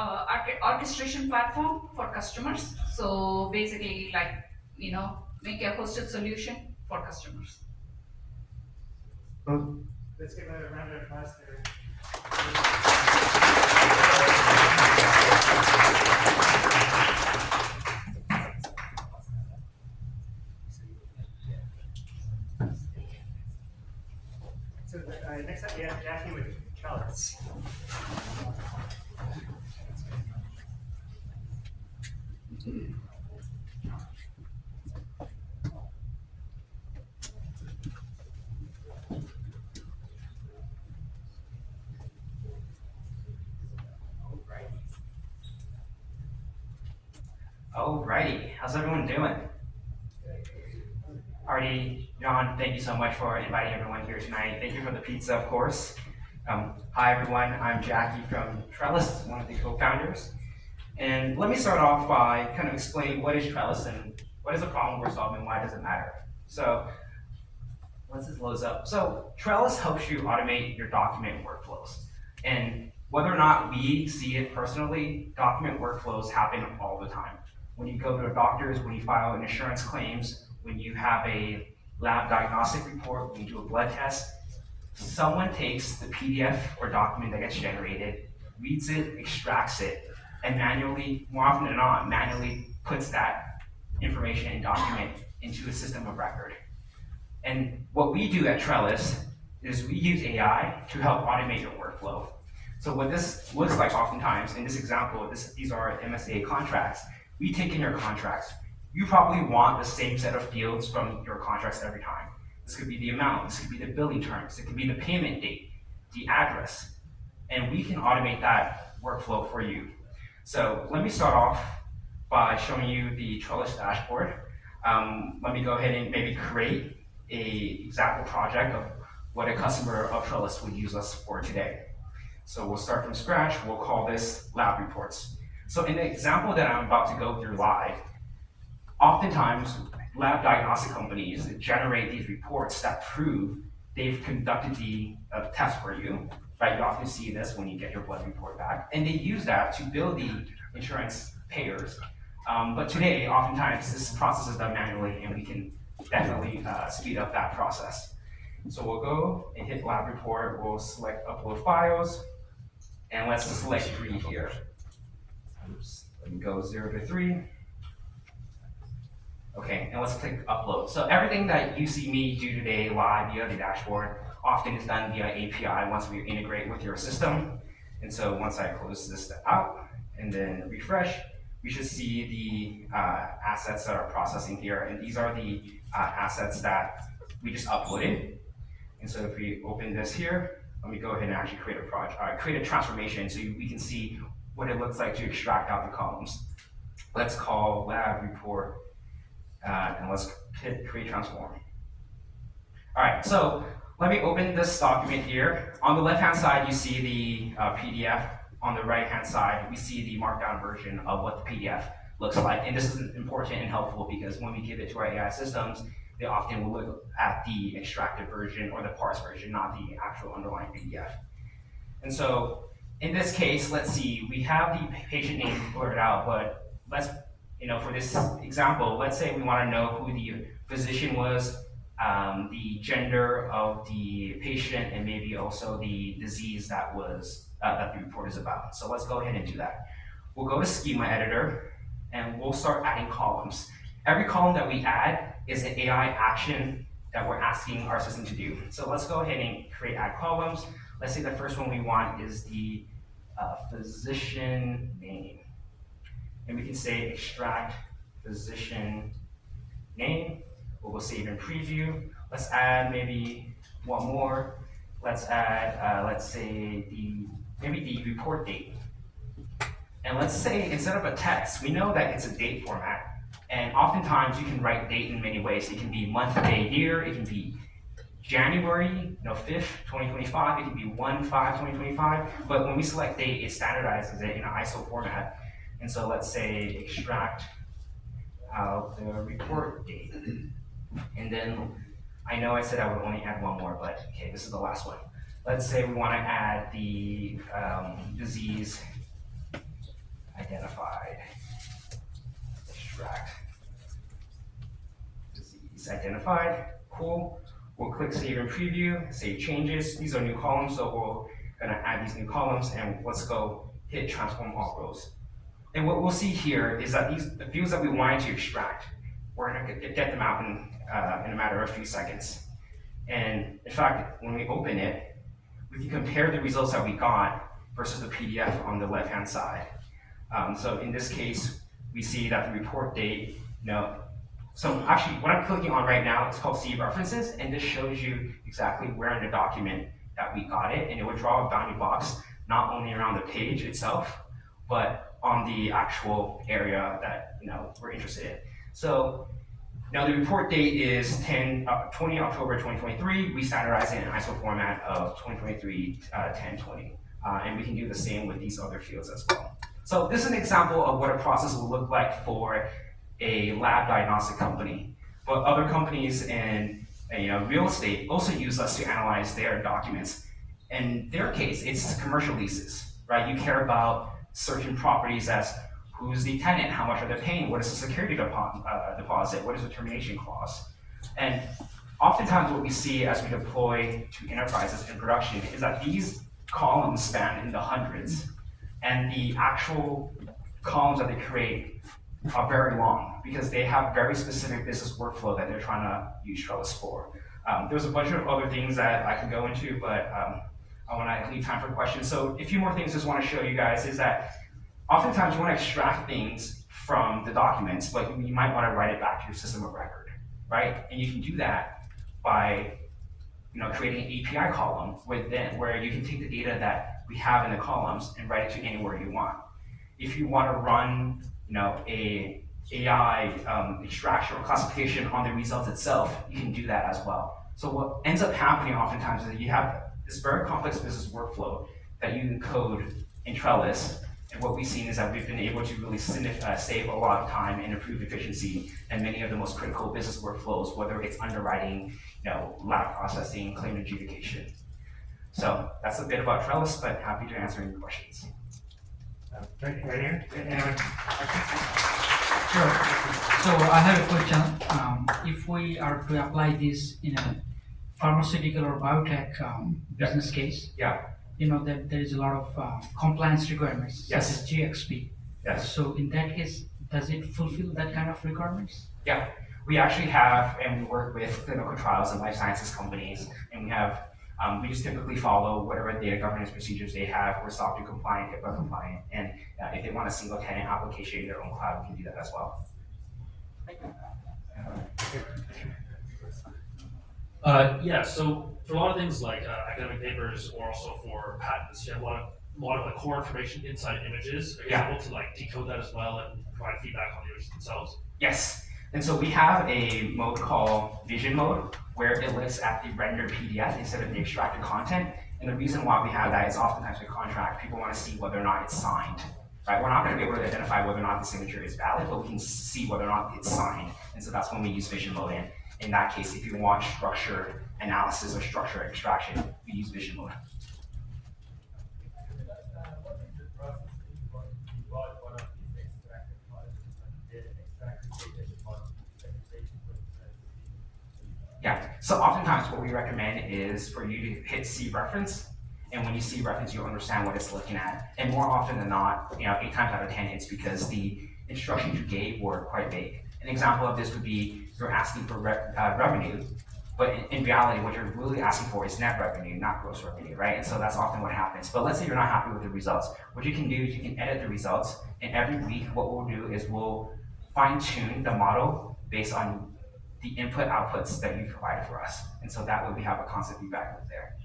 orchestration platform for customers. So basically, like, make a hosted solution for customers. well, Let's give a round of applause there. so next up we have Jackie with Trellis. Alrighty, how's everyone doing? Alrighty, John, thank you so much for inviting everyone here tonight. Thank you for the pizza, of course. Hi everyone, I'm Jackie from Trellis, one of the co-founders. And let me start off by kind of explaining what is Trellis and what is the problem we're solving, why does it matter? So, once this loads up. So, Trellis helps you automate your document workflows. And whether or not we see it personally, document workflows happen all the time. When you go to a doctor's, when you file an insurance claims, when you have a lab diagnostic report, when you do a blood test, someone takes the PDF or document that gets generated, reads it, extracts it, and manually, more often than not, manually puts that information and document into a system of record. And what we do at Trellis is we use AI to help automate your workflow. So what this looks like oftentimes, in this example, these are MSA contracts. We take in your contracts. You probably want the same set of fields from your contracts every time. This could be the amount, this could be the billing terms, it could be the payment date, the address, and we can automate that workflow for you. So let me start off by showing you the Trellis dashboard. Let me go ahead and maybe create an example project of what a customer of Trellis would use us for today. So we'll start from scratch, we'll call this lab reports. So in the example that I'm about to go through live, oftentimes lab diagnostic companies generate these reports that prove they've conducted the test for you, right? You often see this when you get your blood report back, and they use that to bill the insurance payers. But today, oftentimes, this process is done manually, and we can definitely speed up that process. So we'll go and hit lab report, we'll select upload files, and let's select 3 here. Oops, let me go 0 to 3. Okay, and let's click upload. So everything that you see me do today live via the dashboard often is done via API once we integrate with your system. And so once I close this out and then refresh, we should see the assets that are processing here. And these are the assets that we just uploaded. And so if we open this here, let me go ahead and actually create a transformation so we can see what it looks like to extract out the columns. Let's call lab report, and let's hit create transform. All right, so let me open this document here. On the left-hand side, you see the PDF. On the right-hand side, we see the markdown version of what the PDF looks like. And this is important and helpful because when we give it to our AI systems, they often will look at the extracted version or the parsed version, not the actual underlying PDF. And so in this case, let's see, we have the patient name blurred out, but let's, for this example, let's say we want to know who the physician was, the gender of the patient, and maybe also the disease that the report is about. So let's go ahead and do that. We'll go to Schema Editor, and we'll start adding columns. Every column that we add is an AI action that we're asking our system to do. So let's go ahead and create add columns. Let's say the first one we want is the physician name. And we can say extract physician name. We'll save and preview. Let's add maybe one more. Let's add, let's say maybe the report date. And let's say instead of a text, we know that it's a date format. And oftentimes you can write date in many ways. It can be month, day, year. It can be January 5th, 2025, it can be 1/5/2025, but when we select date, it standardizes it in an ISO format. And so let's say extract out the report date. And then I know I said I would only add one more, but okay, this is the last one. Let's say we want to add the disease identified. Extract disease identified. Cool. We'll click Save and Preview, save changes. These are new columns, so we're gonna add these new columns, and let's go hit Transform All Rows. And what we'll see here is that the fields that we wanted to extract, we're gonna get them out in a matter of a few seconds. And in fact, when we open it, we can compare the results that we got versus the PDF on the left-hand side. So in this case, we see that the report date, so actually what I'm clicking on right now, it's called See References, and this shows you exactly where in the document that we got it, and it would draw a bounding box, not only around the page itself, but on the actual area that we're interested in. So now the report date is 20 October 2023. We standardize it in ISO format of 2023 1020. And we can do the same with these other fields as well. So this is an example of what a process will look like for a lab diagnostic company. But other companies in real estate also use us to analyze their documents. In their case, it's commercial leases, right? You care about certain properties as who's the tenant, how much are they paying, what is the security deposit, what is the termination clause. And oftentimes what we see as we deploy to enterprises in production is that these columns span in the hundreds, and the actual columns that they create are very long because they have very specific business workflow that they're trying to use Trellis for. There's a bunch of other things that I can go into, but I want to leave time for questions. So a few more things I just want to show you guys is that oftentimes you want to extract things from the documents, but you might want to write it back to your system of record, right? And you can do that by creating an API column where you can take the data that we have in the columns and write it to anywhere you want. If you want to run a AI extraction or classification on the results itself, you can do that as well. So what ends up happening oftentimes is that you have this very complex business workflow that you encode in Trellis. And what we've seen is that we've been able to really save a lot of time and improve efficiency in many of the most critical business workflows, whether it's underwriting, lab processing, claim adjudication. So that's a bit about Trellis, but happy to answer any questions. Right here. Anyone? Sure. So I have a question. If we are to apply this in a pharmaceutical or biotech business case, Yeah. That there is a lot of compliance requirements, Yes. such as GXP. Yes. So in that case, does it fulfill that kind of requirements? Yeah. We actually have, and we work with clinical trials and life sciences companies, and we have, we just typically follow whatever data governance procedures they have. We're SOC 2 compliant, HIPAA compliant, and if they want a single tenant application in their own cloud, we can do that as well. Yeah, so for a lot of things like academic papers or also for patents, you have a lot of like core information inside images. Are you able to like decode that as well and provide feedback on the images themselves? Yes. And so we have a mode called vision mode where it looks at the rendered PDF instead of the extracted content. And the reason why we have that is oftentimes with contract, people want to see whether or not it's signed. Right? We're not going to be able to identify whether or not the signature is valid, but we can see whether or not it's signed. And so that's when we use vision mode. And in that case, if you want structure analysis or structure extraction, we use vision mode. Yeah, so oftentimes what we recommend is for you to hit see reference, and when you see reference, you'll understand what it's looking at. And more often than not, 8 times out of 10, it's because the instructions you gave were quite vague. An example of this would be you're asking for revenue, but in reality, what you're really asking for is net revenue, not gross revenue, right? And so that's often what happens. But let's say you're not happy with the results. What you can do is you can edit the results, and every week what we'll do is we'll fine-tune the model based on the input outputs that you provided for us. And so that way we have a constant feedback loop there.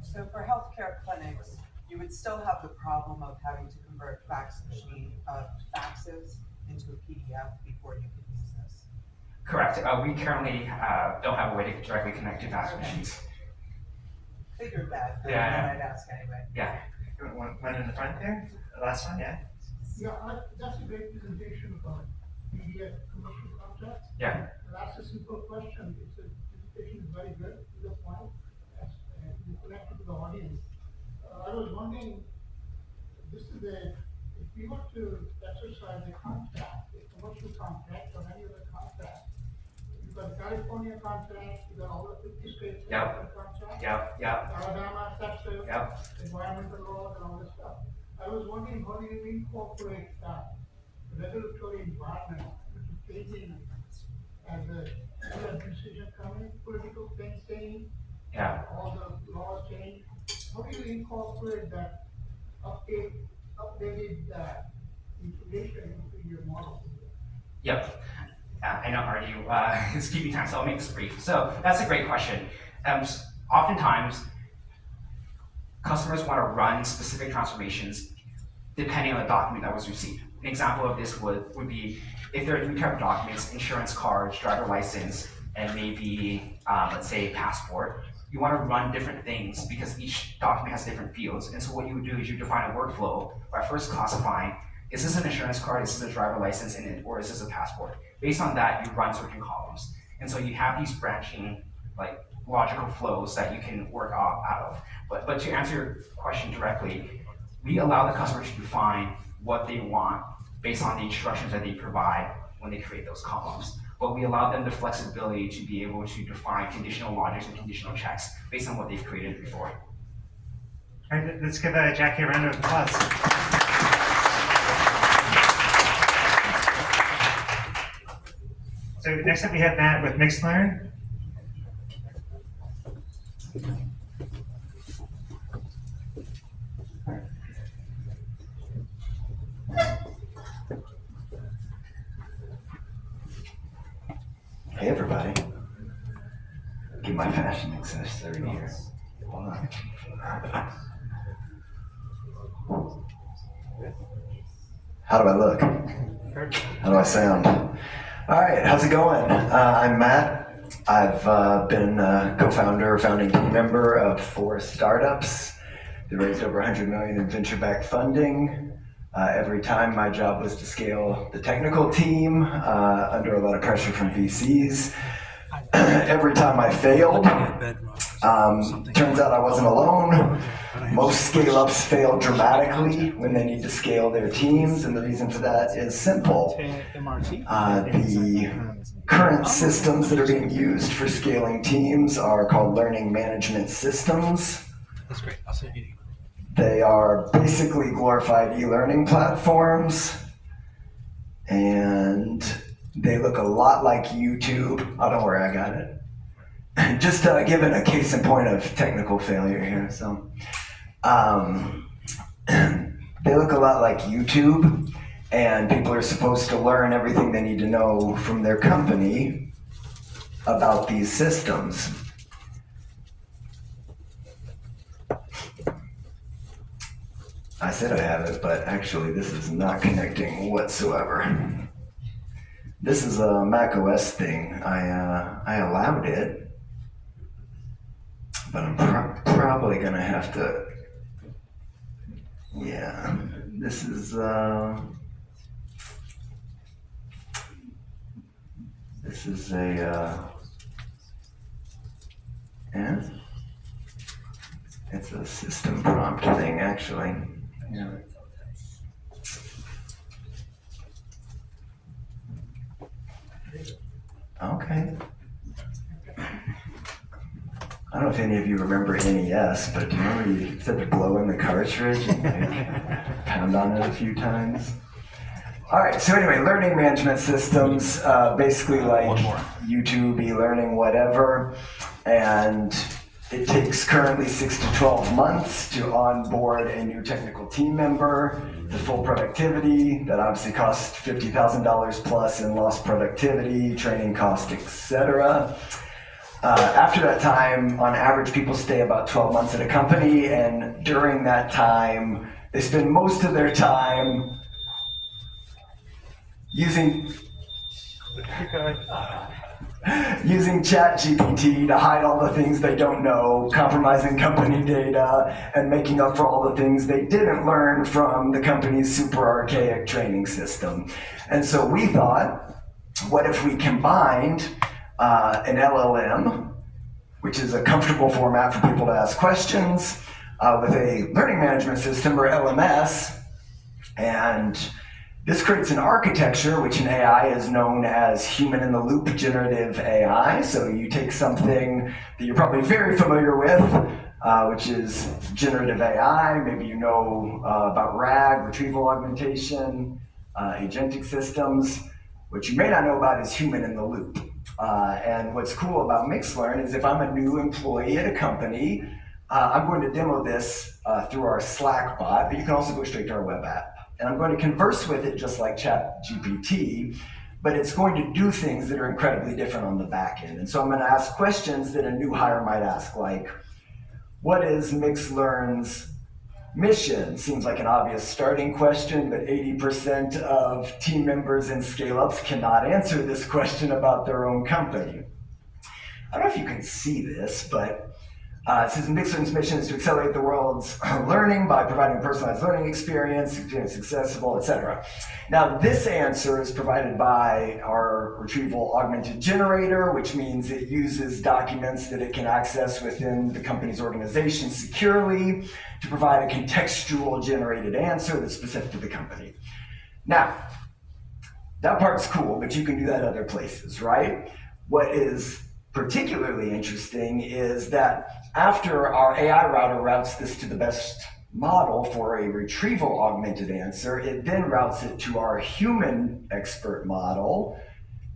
So for healthcare clinics, you would still have the problem of having to convert faxes into a PDF before you could use this. Correct. We currently don't have a way to directly connect to fax machines. Figured that, but Yeah. I'd ask anyway. Yeah. One in the front there, the last one, yeah. Yeah, that's a great presentation about media commercial contracts. Yeah. I'll ask a simple question. It's a presentation is very good to the point, and you connected to the audience. I was wondering, if we were to exercise a contract, a commercial contract or any other contract, you've got California contract, you've got all the 50 states contracts. Yep. Alabama, Texas, Yep. environmental laws and all this stuff. I was wondering, how do you incorporate that regulatory environment, which is changing as the decision coming, political things change, Yeah. all the laws change. How do you incorporate that updated information into your model? Yep. I know, Artie, it's keeping time, so I'll make this brief. So that's a great question. Oftentimes, customers want to run specific transformations depending on the document that was received. An example of this would be if there are three types of documents: insurance cards, driver license, and maybe, let's say, passport. You want to run different things because each document has different fields. And so what you would do is you define a workflow by first classifying, is this an insurance card, is this a driver license, or is this a passport? Based on that, you run certain columns. And so you have these branching, like, logical flows that you can work out of. But to answer your question directly, we allow the customer to define what they want based on the instructions that they provide when they create those columns. But we allow them the flexibility to be able to define conditional logics and conditional checks based on what they've created before. All right, let's give Jackie a round of applause. So next up we have Matt with Mixlearn. Hey everybody. Get my fashion accessory here. Hold on. How do I look? How do I sound? Alright, how's it going? I'm Matt. I've been a co-founder, founding team member of 4 startups. They raised over 100 million in venture-backed funding. Every time my job was to scale the technical team under a lot of pressure from VCs. Every time I failed, turns out I wasn't alone. Most scale-ups fail dramatically when they need to scale their teams, and the reason for that is simple. The current systems that are being used for scaling teams are called learning management systems. That's great. I'll send you. They are basically glorified e-learning platforms, and they look a lot like YouTube. Oh, don't worry, I got it. Just given a case in point of technical failure here. So, they look a lot like YouTube, and people are supposed to learn everything they need to know from their company about these systems. I said I have it, but actually this is not connecting whatsoever. This is a Mac OS thing. I allowed it, but I'm probably gonna have to. Yeah, this is a. Yeah. It's a system prompt thing, actually. Yeah. Okay. I don't know if any of you remember NES, but do you remember you had to blow in the cartridge and like, pound on it a few times? All right, so anyway, learning management systems, basically like YouTube, e-learning, whatever, and it takes currently 6 to 12 months to onboard a new technical team member to full productivity. That obviously costs $50,000 plus in lost productivity, training cost, etc. After that time, on average, people stay about 12 months at a company, and during that time, they spend most of their time using using ChatGPT to hide all the things they don't know, compromising company data, and making up for all the things they didn't learn from the company's super archaic training system. And so we thought, what if we combined an LLM, which is a comfortable format for people to ask questions, with a learning management system, or LMS, and this creates an architecture which in AI is known as human-in-the-loop generative AI. So you take something that you're probably very familiar with, which is generative AI. Maybe you know about RAG, retrieval augmentation, agentic systems. What you may not know about is human-in-the-loop. And what's cool about Mixlearn is if I'm a new employee at a company, I'm going to demo this through our Slack bot, but you can also go straight to our web app. And I'm going to converse with it just like ChatGPT, but it's going to do things that are incredibly different on the back end. And so I'm going to ask questions that a new hire might ask, like, what is Mixlearn's mission? Seems like an obvious starting question, but 80% of team members in scale-ups cannot answer this question about their own company. I don't know if you can see this, but it says Mixlearn's mission is to accelerate the world's learning by providing a personalized learning experience accessible, etc. Now, this answer is provided by our retrieval augmented generator, which means it uses documents that it can access within the company's organization securely to provide a contextual generated answer that's specific to the company. Now, that part's cool, but you can do that other places, right? What is particularly interesting is that after our AI router routes this to the best model for a retrieval augmented answer, it then routes it to our human expert model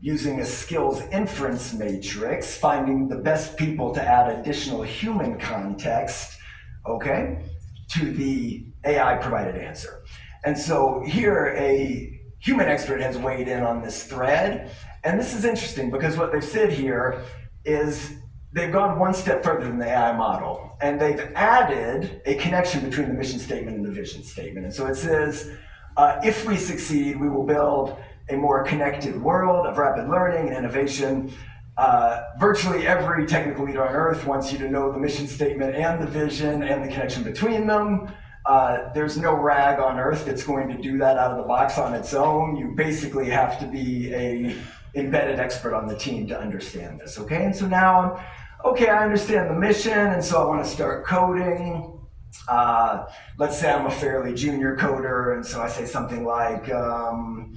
using a skills inference matrix, finding the best people to add additional human context, okay, to the AI provided answer. And so here a human expert has weighed in on this thread, and this is interesting because what they've said here is they've gone one step further than the AI model, and they've added a connection between the mission statement and the vision statement. And so it says, if we succeed, we will build a more connected world of rapid learning and innovation. Virtually every technical leader on earth wants you to know the mission statement and the vision and the connection between them. There's no RAG on earth that's going to do that out of the box on its own. You basically have to be a embedded expert on the team to understand this, okay? And so now, okay, I understand the mission, and so I want to start coding. Let's say I'm a fairly junior coder, and so I say something like, how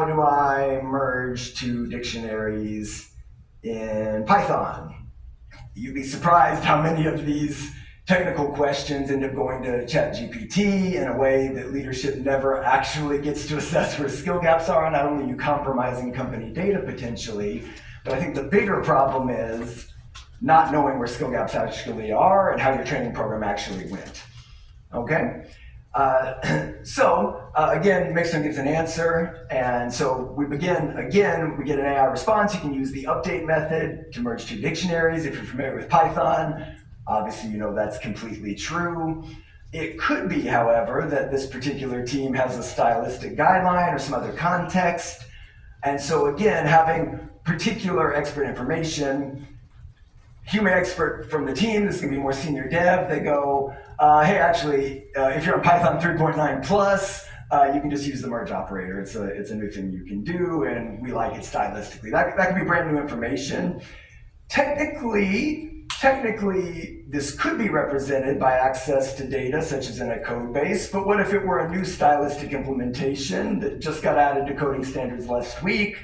do I merge two dictionaries in Python? You'd be surprised how many of these technical questions end up going to ChatGPT in a way that leadership never actually gets to assess where skill gaps are. Not only are you compromising company data potentially, but I think the bigger problem is not knowing where skill gaps actually are and how your training program actually went, okay? Again, Mixlearn gives an answer, and so we begin, again, we get an AI response. You can use the update method to merge two dictionaries. If you're familiar with Python, obviously you know that's completely true. It could be, however, that this particular team has a stylistic guideline or some other context, and so again, having particular expert information, human expert from the team, this is going to be more senior dev, they go, hey, actually, if you're on Python 3.9 plus, you can just use the merge operator. It's a new thing you can do, and we like it stylistically. That could be brand new information. Technically, this could be represented by access to data, such as in a code base, but what if it were a new stylistic implementation that just got added to coding standards last week?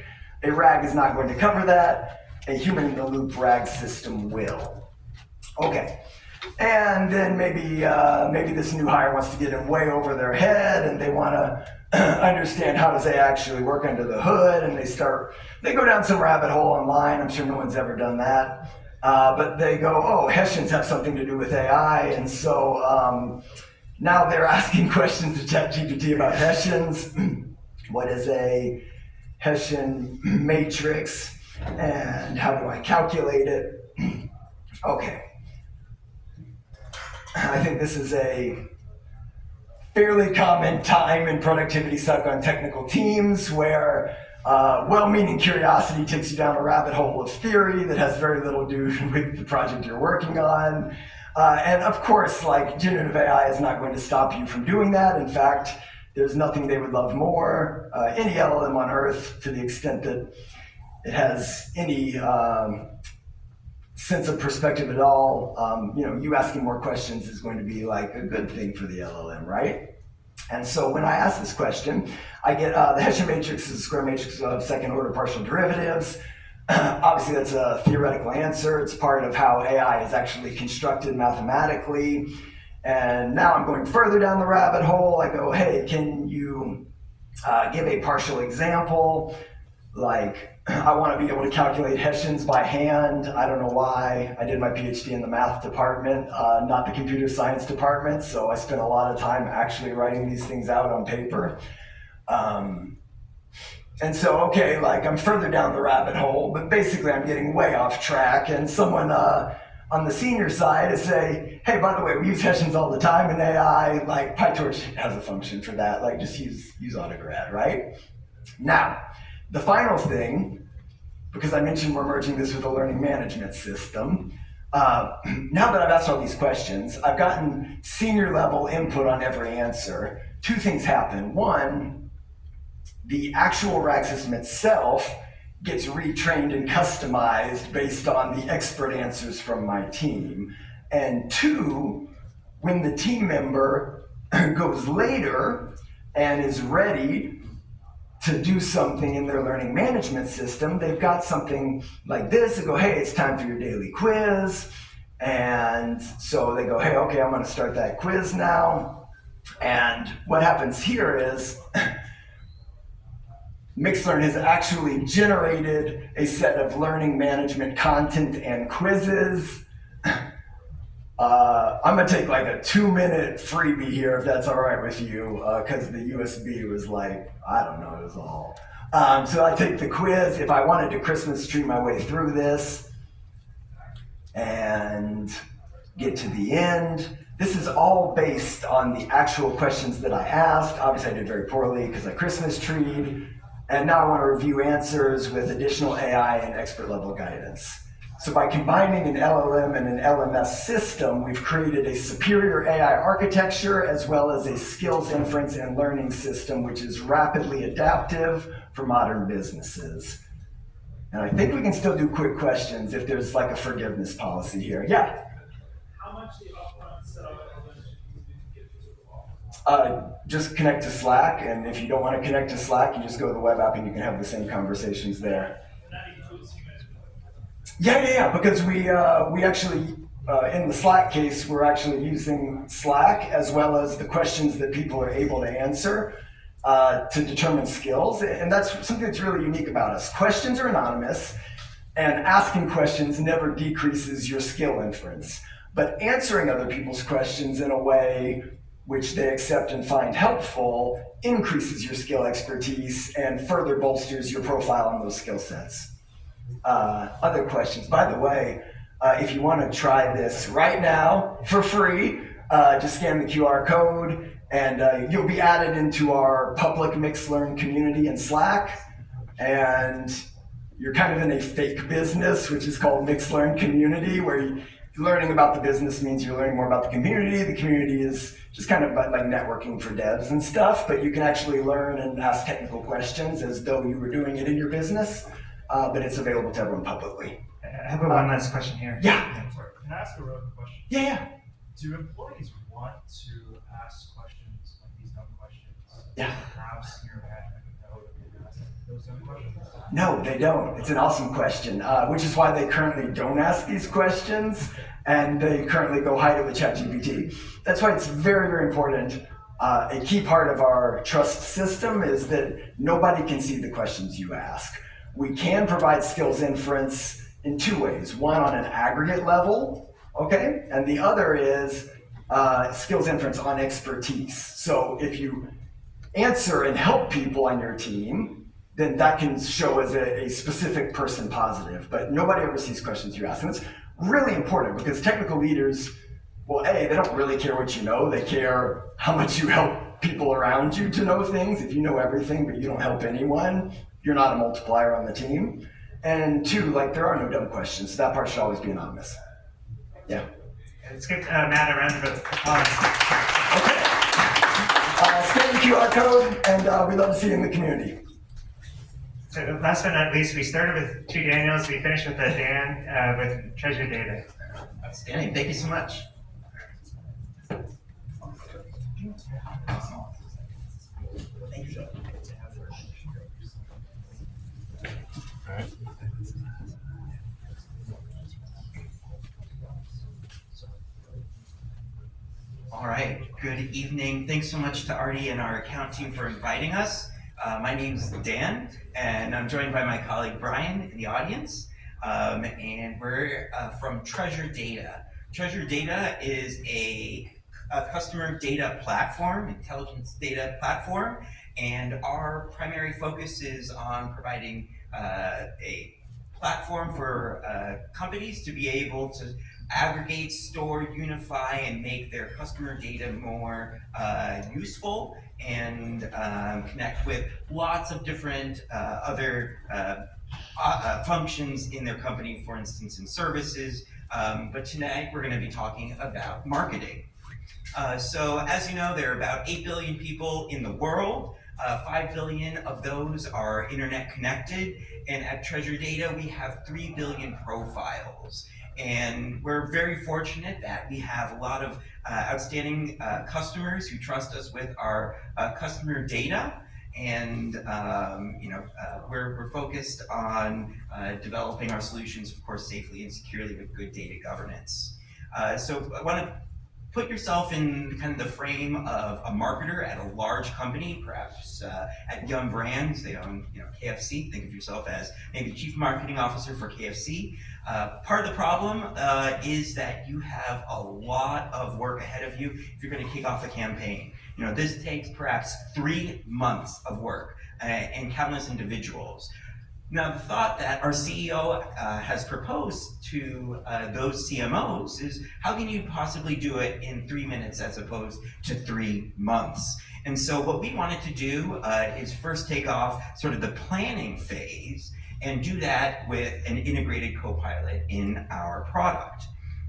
A RAG is not going to cover that. A human-in-the-loop RAG system will. Okay, and then maybe this new hire wants to get in way over their head, and they want to understand how does they actually work under the hood, and they go down some rabbit hole online. I'm sure no one's ever done that. But they go, oh, Hessians have something to do with AI, and so now they're asking questions to ChatGPT about Hessians. What is a Hessian matrix, and how do I calculate it? Okay. I think this is a fairly common time and productivity suck on technical teams where Well-meaning curiosity takes you down a rabbit hole of theory that has very little to do with the project you're working on. And of course, like, generative AI is not going to stop you from doing that. In fact, there's nothing they would love more, any LLM on earth, to the extent that it has any sense of perspective at all. You asking more questions is going to be like a good thing for the LLM, right? And so when I ask this question, I get the Hessian matrix is a square matrix of second-order partial derivatives. Obviously, that's a theoretical answer. It's part of how AI is actually constructed mathematically. And now I'm going further down the rabbit hole. I go, hey, can you give a partial example? Like, I want to be able to calculate Hessians by hand. I don't know why. I did my PhD in the math department, not the computer science department, so I spent a lot of time actually writing these things out on paper. And so, okay, like, I'm further down the rabbit hole, but basically I'm getting way off track, and someone on the senior side is say, hey, by the way, we use Hessians all the time in AI, like PyTorch has a function for that, like just use autograd, right? Now, the final thing, because I mentioned we're merging this with a learning management system, now that I've asked all these questions, I've gotten senior level input on every answer. Two things happen. One, the actual RAG system itself gets retrained and customized based on the expert answers from my team. And two, when the team member goes later and is ready to do something in their learning management system, they've got something like this. They go, hey, it's time for your daily quiz. And so they go, hey, okay, I'm gonna start that quiz now. And what happens here is Mixlearn has actually generated a set of learning management content and quizzes. I'm gonna take like a 2-minute freebie here, if that's all right with you, because the USB was like, I don't know, it was all. So I take the quiz. If I wanted to Christmas tree my way through this and get to the end, this is all based on the actual questions that I asked. Obviously I did very poorly because I Christmas treed, and now I want to review answers with additional AI and expert level guidance. So by combining an LLM and an LMS system, we've created a superior AI architecture as well as a skills inference and learning system which is rapidly adaptive for modern businesses. And I think we can still do quick questions if there's like a forgiveness policy here. Yeah? How much the upfront setup of this do you get to Just connect to Slack, and if you don't want to connect to Slack, you just go to the web app and you can have the same conversations there. Yeah, because we actually, in the Slack case, we're actually using Slack as well as the questions that people are able to answer to determine skills. And that's something that's really unique about us. Questions are anonymous, and asking questions never decreases your skill inference. But answering other people's questions in a way which they accept and find helpful increases your skill expertise and further bolsters your profile on those skill sets. Other questions? By the way, if you want to try this right now for free, just scan the QR code and you'll be added into our public Mixlearn community in Slack. And you're kind of in a fake business, which is called Mixlearn Community, where learning about the business means you're learning more about the community. The community is just kind of like networking for devs and stuff, but you can actually learn and ask technical questions as though you were doing it in your business. But it's available to everyone publicly. I have one last question here. Yeah. Sorry. Can I ask a relevant question? Yeah. Do employees want to ask questions, like these dumb questions? Yeah. Have senior management know that they can ask those dumb questions? No, they don't. It's an awesome question, which is why they currently don't ask these questions, and they currently go hide it with ChatGPT. That's why it's very, very important. A key part of our trust system is that nobody can see the questions you ask. We can provide skills inference in two ways. One on an aggregate level, okay? And the other is skills inference on expertise. So if you answer and help people on your team, then that can show as a specific person positive. But nobody ever sees questions you ask. And it's really important because technical leaders, well, A, they don't really care what you know. They care how much you help people around you to know things. If you know everything but you don't help anyone, you're not a multiplier on the team. And 2, like there are no dumb questions. So that part should always be anonymous. Yeah. Let's give Matt a round of applause. Scan the QR code, and we'd love to see you in the community. So last but not least, we started with 2 Daniels. We finished with a Dan with Treasure Data. Outstanding. Thank you so much. Thank you. All right, good evening. Thanks so much to Artie and our account team for inviting us. My name's Dan, and I'm joined by my colleague Brian in the audience. And we're from Treasure Data. Treasure Data is a customer data platform, intelligence data platform, and our primary focus is on providing a platform for companies to be able to aggregate, store, unify, and make their customer data more useful and connect with lots of different other functions in their company, for instance, in services. But tonight we're going to be talking about marketing. So as you know, there are about 8 billion people in the world. 5 billion of those are internet connected. And at Treasure Data, we have 3 billion profiles. And we're very fortunate that we have a lot of outstanding customers who trust us with our customer data. And we're focused on developing our solutions, of course, safely and securely with good data governance. So I want to put yourself in kind of the frame of a marketer at a large company, perhaps at Yum Brands. They own KFC. Think of yourself as maybe chief marketing officer for KFC. Part of the problem is that you have a lot of work ahead of you if you're going to kick off a campaign. This takes perhaps 3 months of work and countless individuals. Now, the thought that our CEO has proposed to those CMOs is, how can you possibly do it in 3 minutes as opposed to 3 months? And so what we wanted to do is first take off sort of the planning phase and do that with an integrated co-pilot in our product.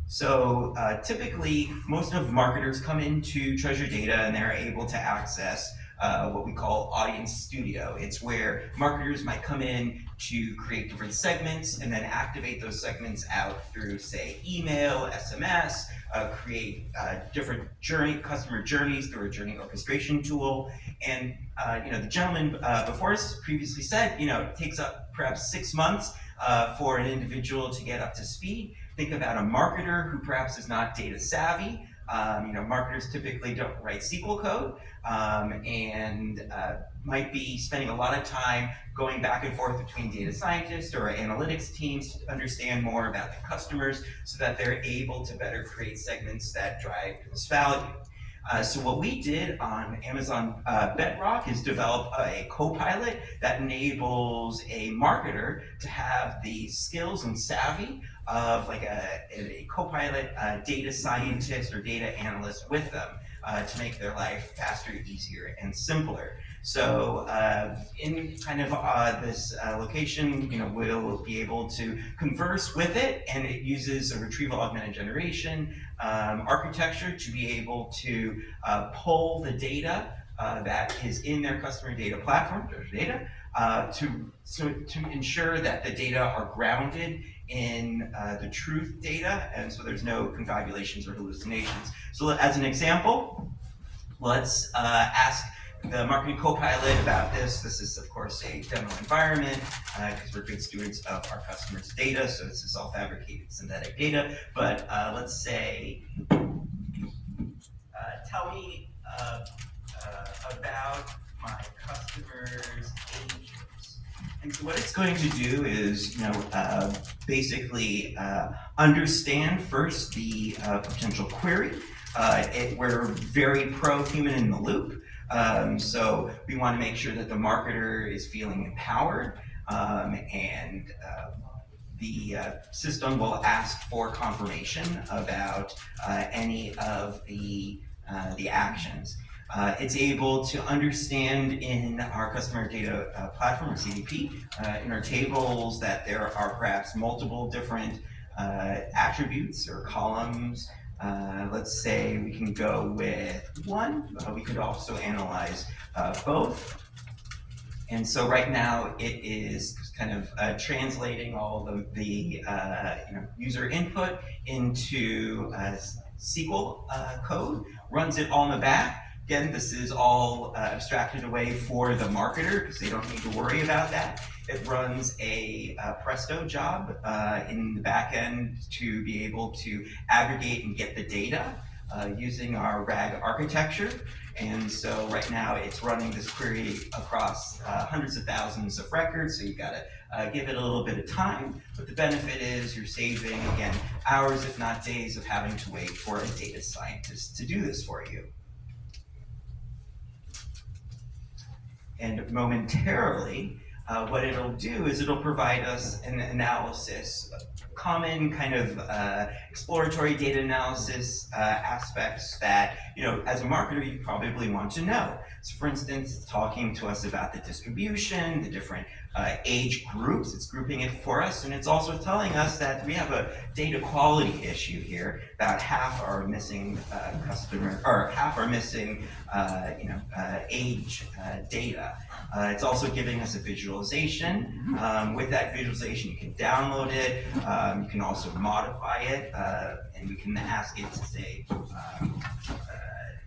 So typically, most of marketers come into Treasure Data and they're able to access what we call Audience Studio. It's where marketers might come in to create different segments and then activate those segments out through, say, email, SMS, create different customer journeys through a journey orchestration tool. And the gentleman before us previously said, it takes up perhaps 6 months for an individual to get up to speed. Think about a marketer who perhaps is not data savvy. Marketers typically don't write SQL code and might be spending a lot of time going back and forth between data scientists or analytics teams to understand more about the customers so that they're able to better create segments that drive business value. So what we did on Amazon Bedrock is develop a co-pilot that enables a marketer to have the skills and savvy of like a co-pilot data scientist or data analyst with them to make their life faster, easier, and simpler. So in kind of this location, we'll be able to converse with it, and it uses a retrieval augmented generation architecture to be able to pull the data that is in their customer data platform, Treasure Data, to ensure that the data are grounded in the truth data, and so there's no confabulations or hallucinations. So as an example, let's ask the marketing co-pilot about this. This is, of course, a demo environment because we're good stewards of our customers' data, so this is all fabricated synthetic data. But let's say, tell me about my customers' ages. And so what it's going to do is, basically understand first the potential query. We're very pro-human in the loop. So we want to make sure that the marketer is feeling empowered, and the system will ask for confirmation about any of the actions. It's able to understand in our customer data platform, or CDP, in our tables that there are perhaps multiple different attributes or columns. Let's say we can go with one. We could also analyze both. And so right now it is kind of translating all the user input into SQL code, runs it all in the back. Again, this is all abstracted away for the marketer because they don't need to worry about that. It runs a Presto job in the back end to be able to aggregate and get the data using our RAG architecture. And so right now it's running this query across hundreds of thousands of records, so you've got to give it a little bit of time. But the benefit is you're saving, again, hours, if not days, of having to wait for a data scientist to do this for you. And momentarily, what it'll do is it'll provide us an analysis, common kind of exploratory data analysis aspects that, as a marketer, you probably want to know. So for instance, it's talking to us about the distribution, the different age groups, it's grouping it for us, and it's also telling us that we have a data quality issue here. About half are missing half are missing age data. It's also giving us a visualization. With that visualization, you can download it. You can also modify it, and we can ask it to say,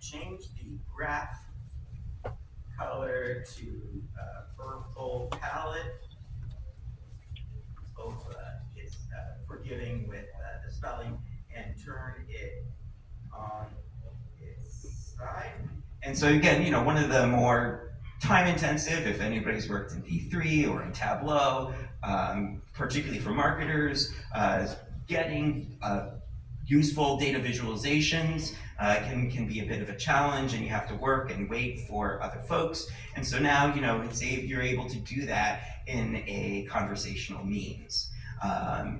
change the graph color to purple palette. Both is forgiving with the spelling, and turn it on its side. And so again, one of the more time intensive, if anybody's worked in D3 or in Tableau, particularly for marketers, getting useful data visualizations can be a bit of a challenge, and you have to work and wait for other folks. And so now, you're able to do that in a conversational means.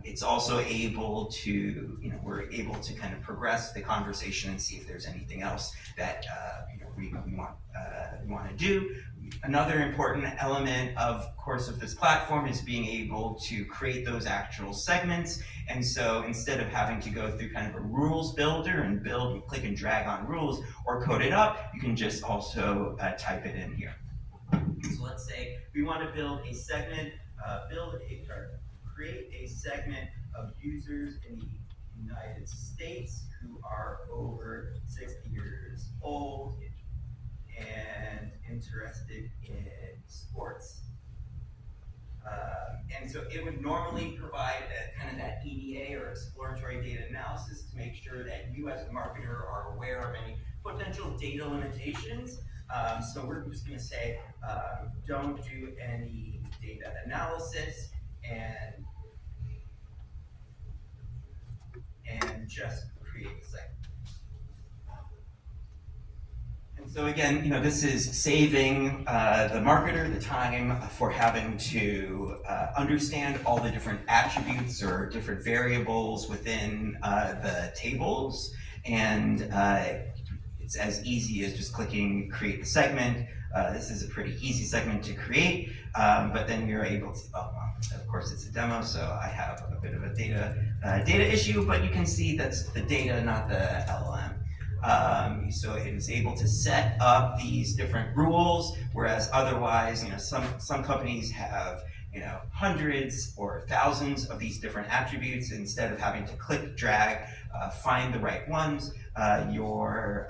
It's also able to, we're able to kind of progress the conversation and see if there's anything else that we want to do. Another important element, of course, of this platform is being able to create those actual segments. And so instead of having to go through kind of a rules builder and build and click and drag on rules or code it up, you can just also type it in here. So let's say we want to build a segment, create a segment of users in the United States who are over 60 years old and interested in sports. And so it would normally provide kind of that EDA or exploratory data analysis to make sure that you as a marketer are aware of any potential data limitations. So we're just going to say, don't do any data analysis and just create the segment. And so again, this is saving the marketer the time for having to understand all the different attributes or different variables within the tables. And it's as easy as just clicking create the segment. This is a pretty easy segment to create, but then you're able to, of course it's a demo, so I have a bit of a data issue, but you can see that's the data, not the LLM. So it is able to set up these different rules, whereas otherwise, some companies have, hundreds or thousands of these different attributes. Instead of having to click, drag, find the right ones, your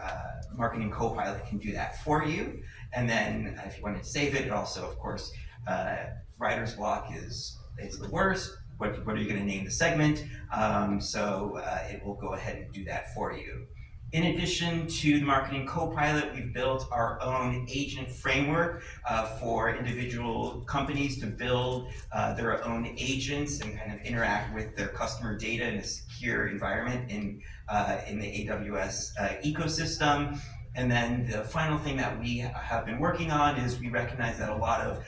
marketing co-pilot can do that for you. And then if you want to save it, it also, of course, writer's block is the worst. What are you going to name the segment? So it will go ahead and do that for you. In addition to the Marketing Copilot, we've built our own agent framework for individual companies to build their own agents and kind of interact with their customer data in a secure environment in the AWS ecosystem. And then the final thing that we have been working on is we recognize that a lot of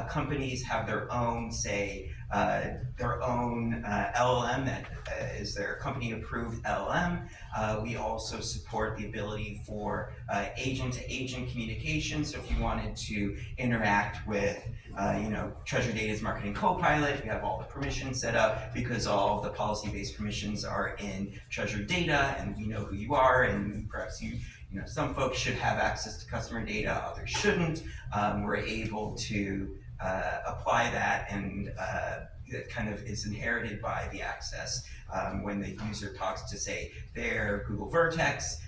companies have their own, say, LLM that is their company-approved LLM. We also support the ability for agent-to-agent communication. So if you wanted to interact with, Treasure Data's marketing co-pilot, we have all the permissions set up because all of the policy-based permissions are in Treasure Data, and we know who you are, and perhaps some folks should have access to customer data, others shouldn't. We're able to apply that, and it kind of is inherited by the access. When the user talks to, say, their Google Vertex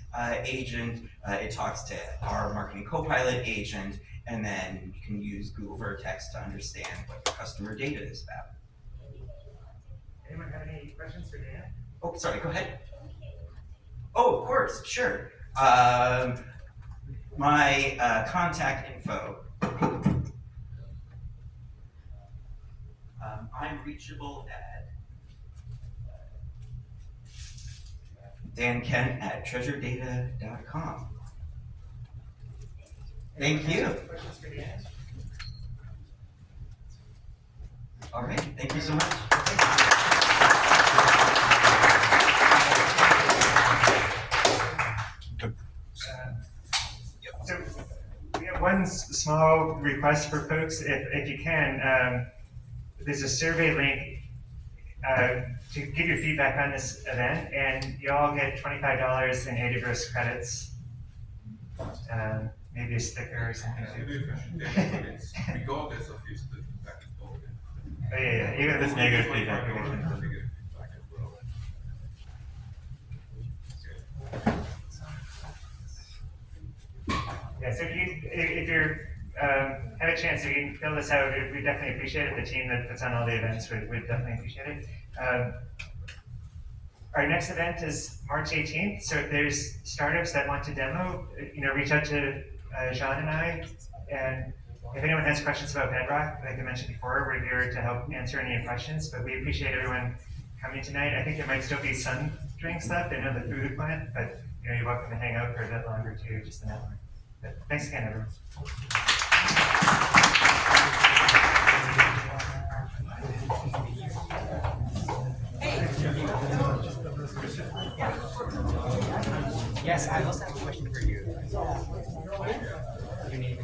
agent, it talks to our marketing co-pilot agent, and then you can use Google Vertex to understand what the customer data is about. Anyone have any questions for Dan? Oh, sorry, go ahead. Oh, of course, sure. My contact info. I'm reachable at dankent@treasuredata.com. Thank you. Questions for Dan? All right, thank you so much. So we have one small request for folks, if you can. There's a survey link to give your feedback on this event, and you all get $25 in AWS credits, maybe a sticker or something. Regardless of your feedback. Oh yeah, even if it's negative feedback. Yeah, so if you have a chance, you can fill this out. We definitely appreciate it. The team that puts on all the events would definitely appreciate it. Our next event is March 18th. So if there's startups that want to demo, reach out to Jean and I. And if anyone has questions about Bedrock, like I mentioned before, we're here to help answer any questions. But we appreciate everyone coming tonight. I think there might still be some drinks left. I know the food plant, but you're welcome to hang out for a bit longer too, just the network. But thanks again, everyone. Yes, I also have a question for you. You need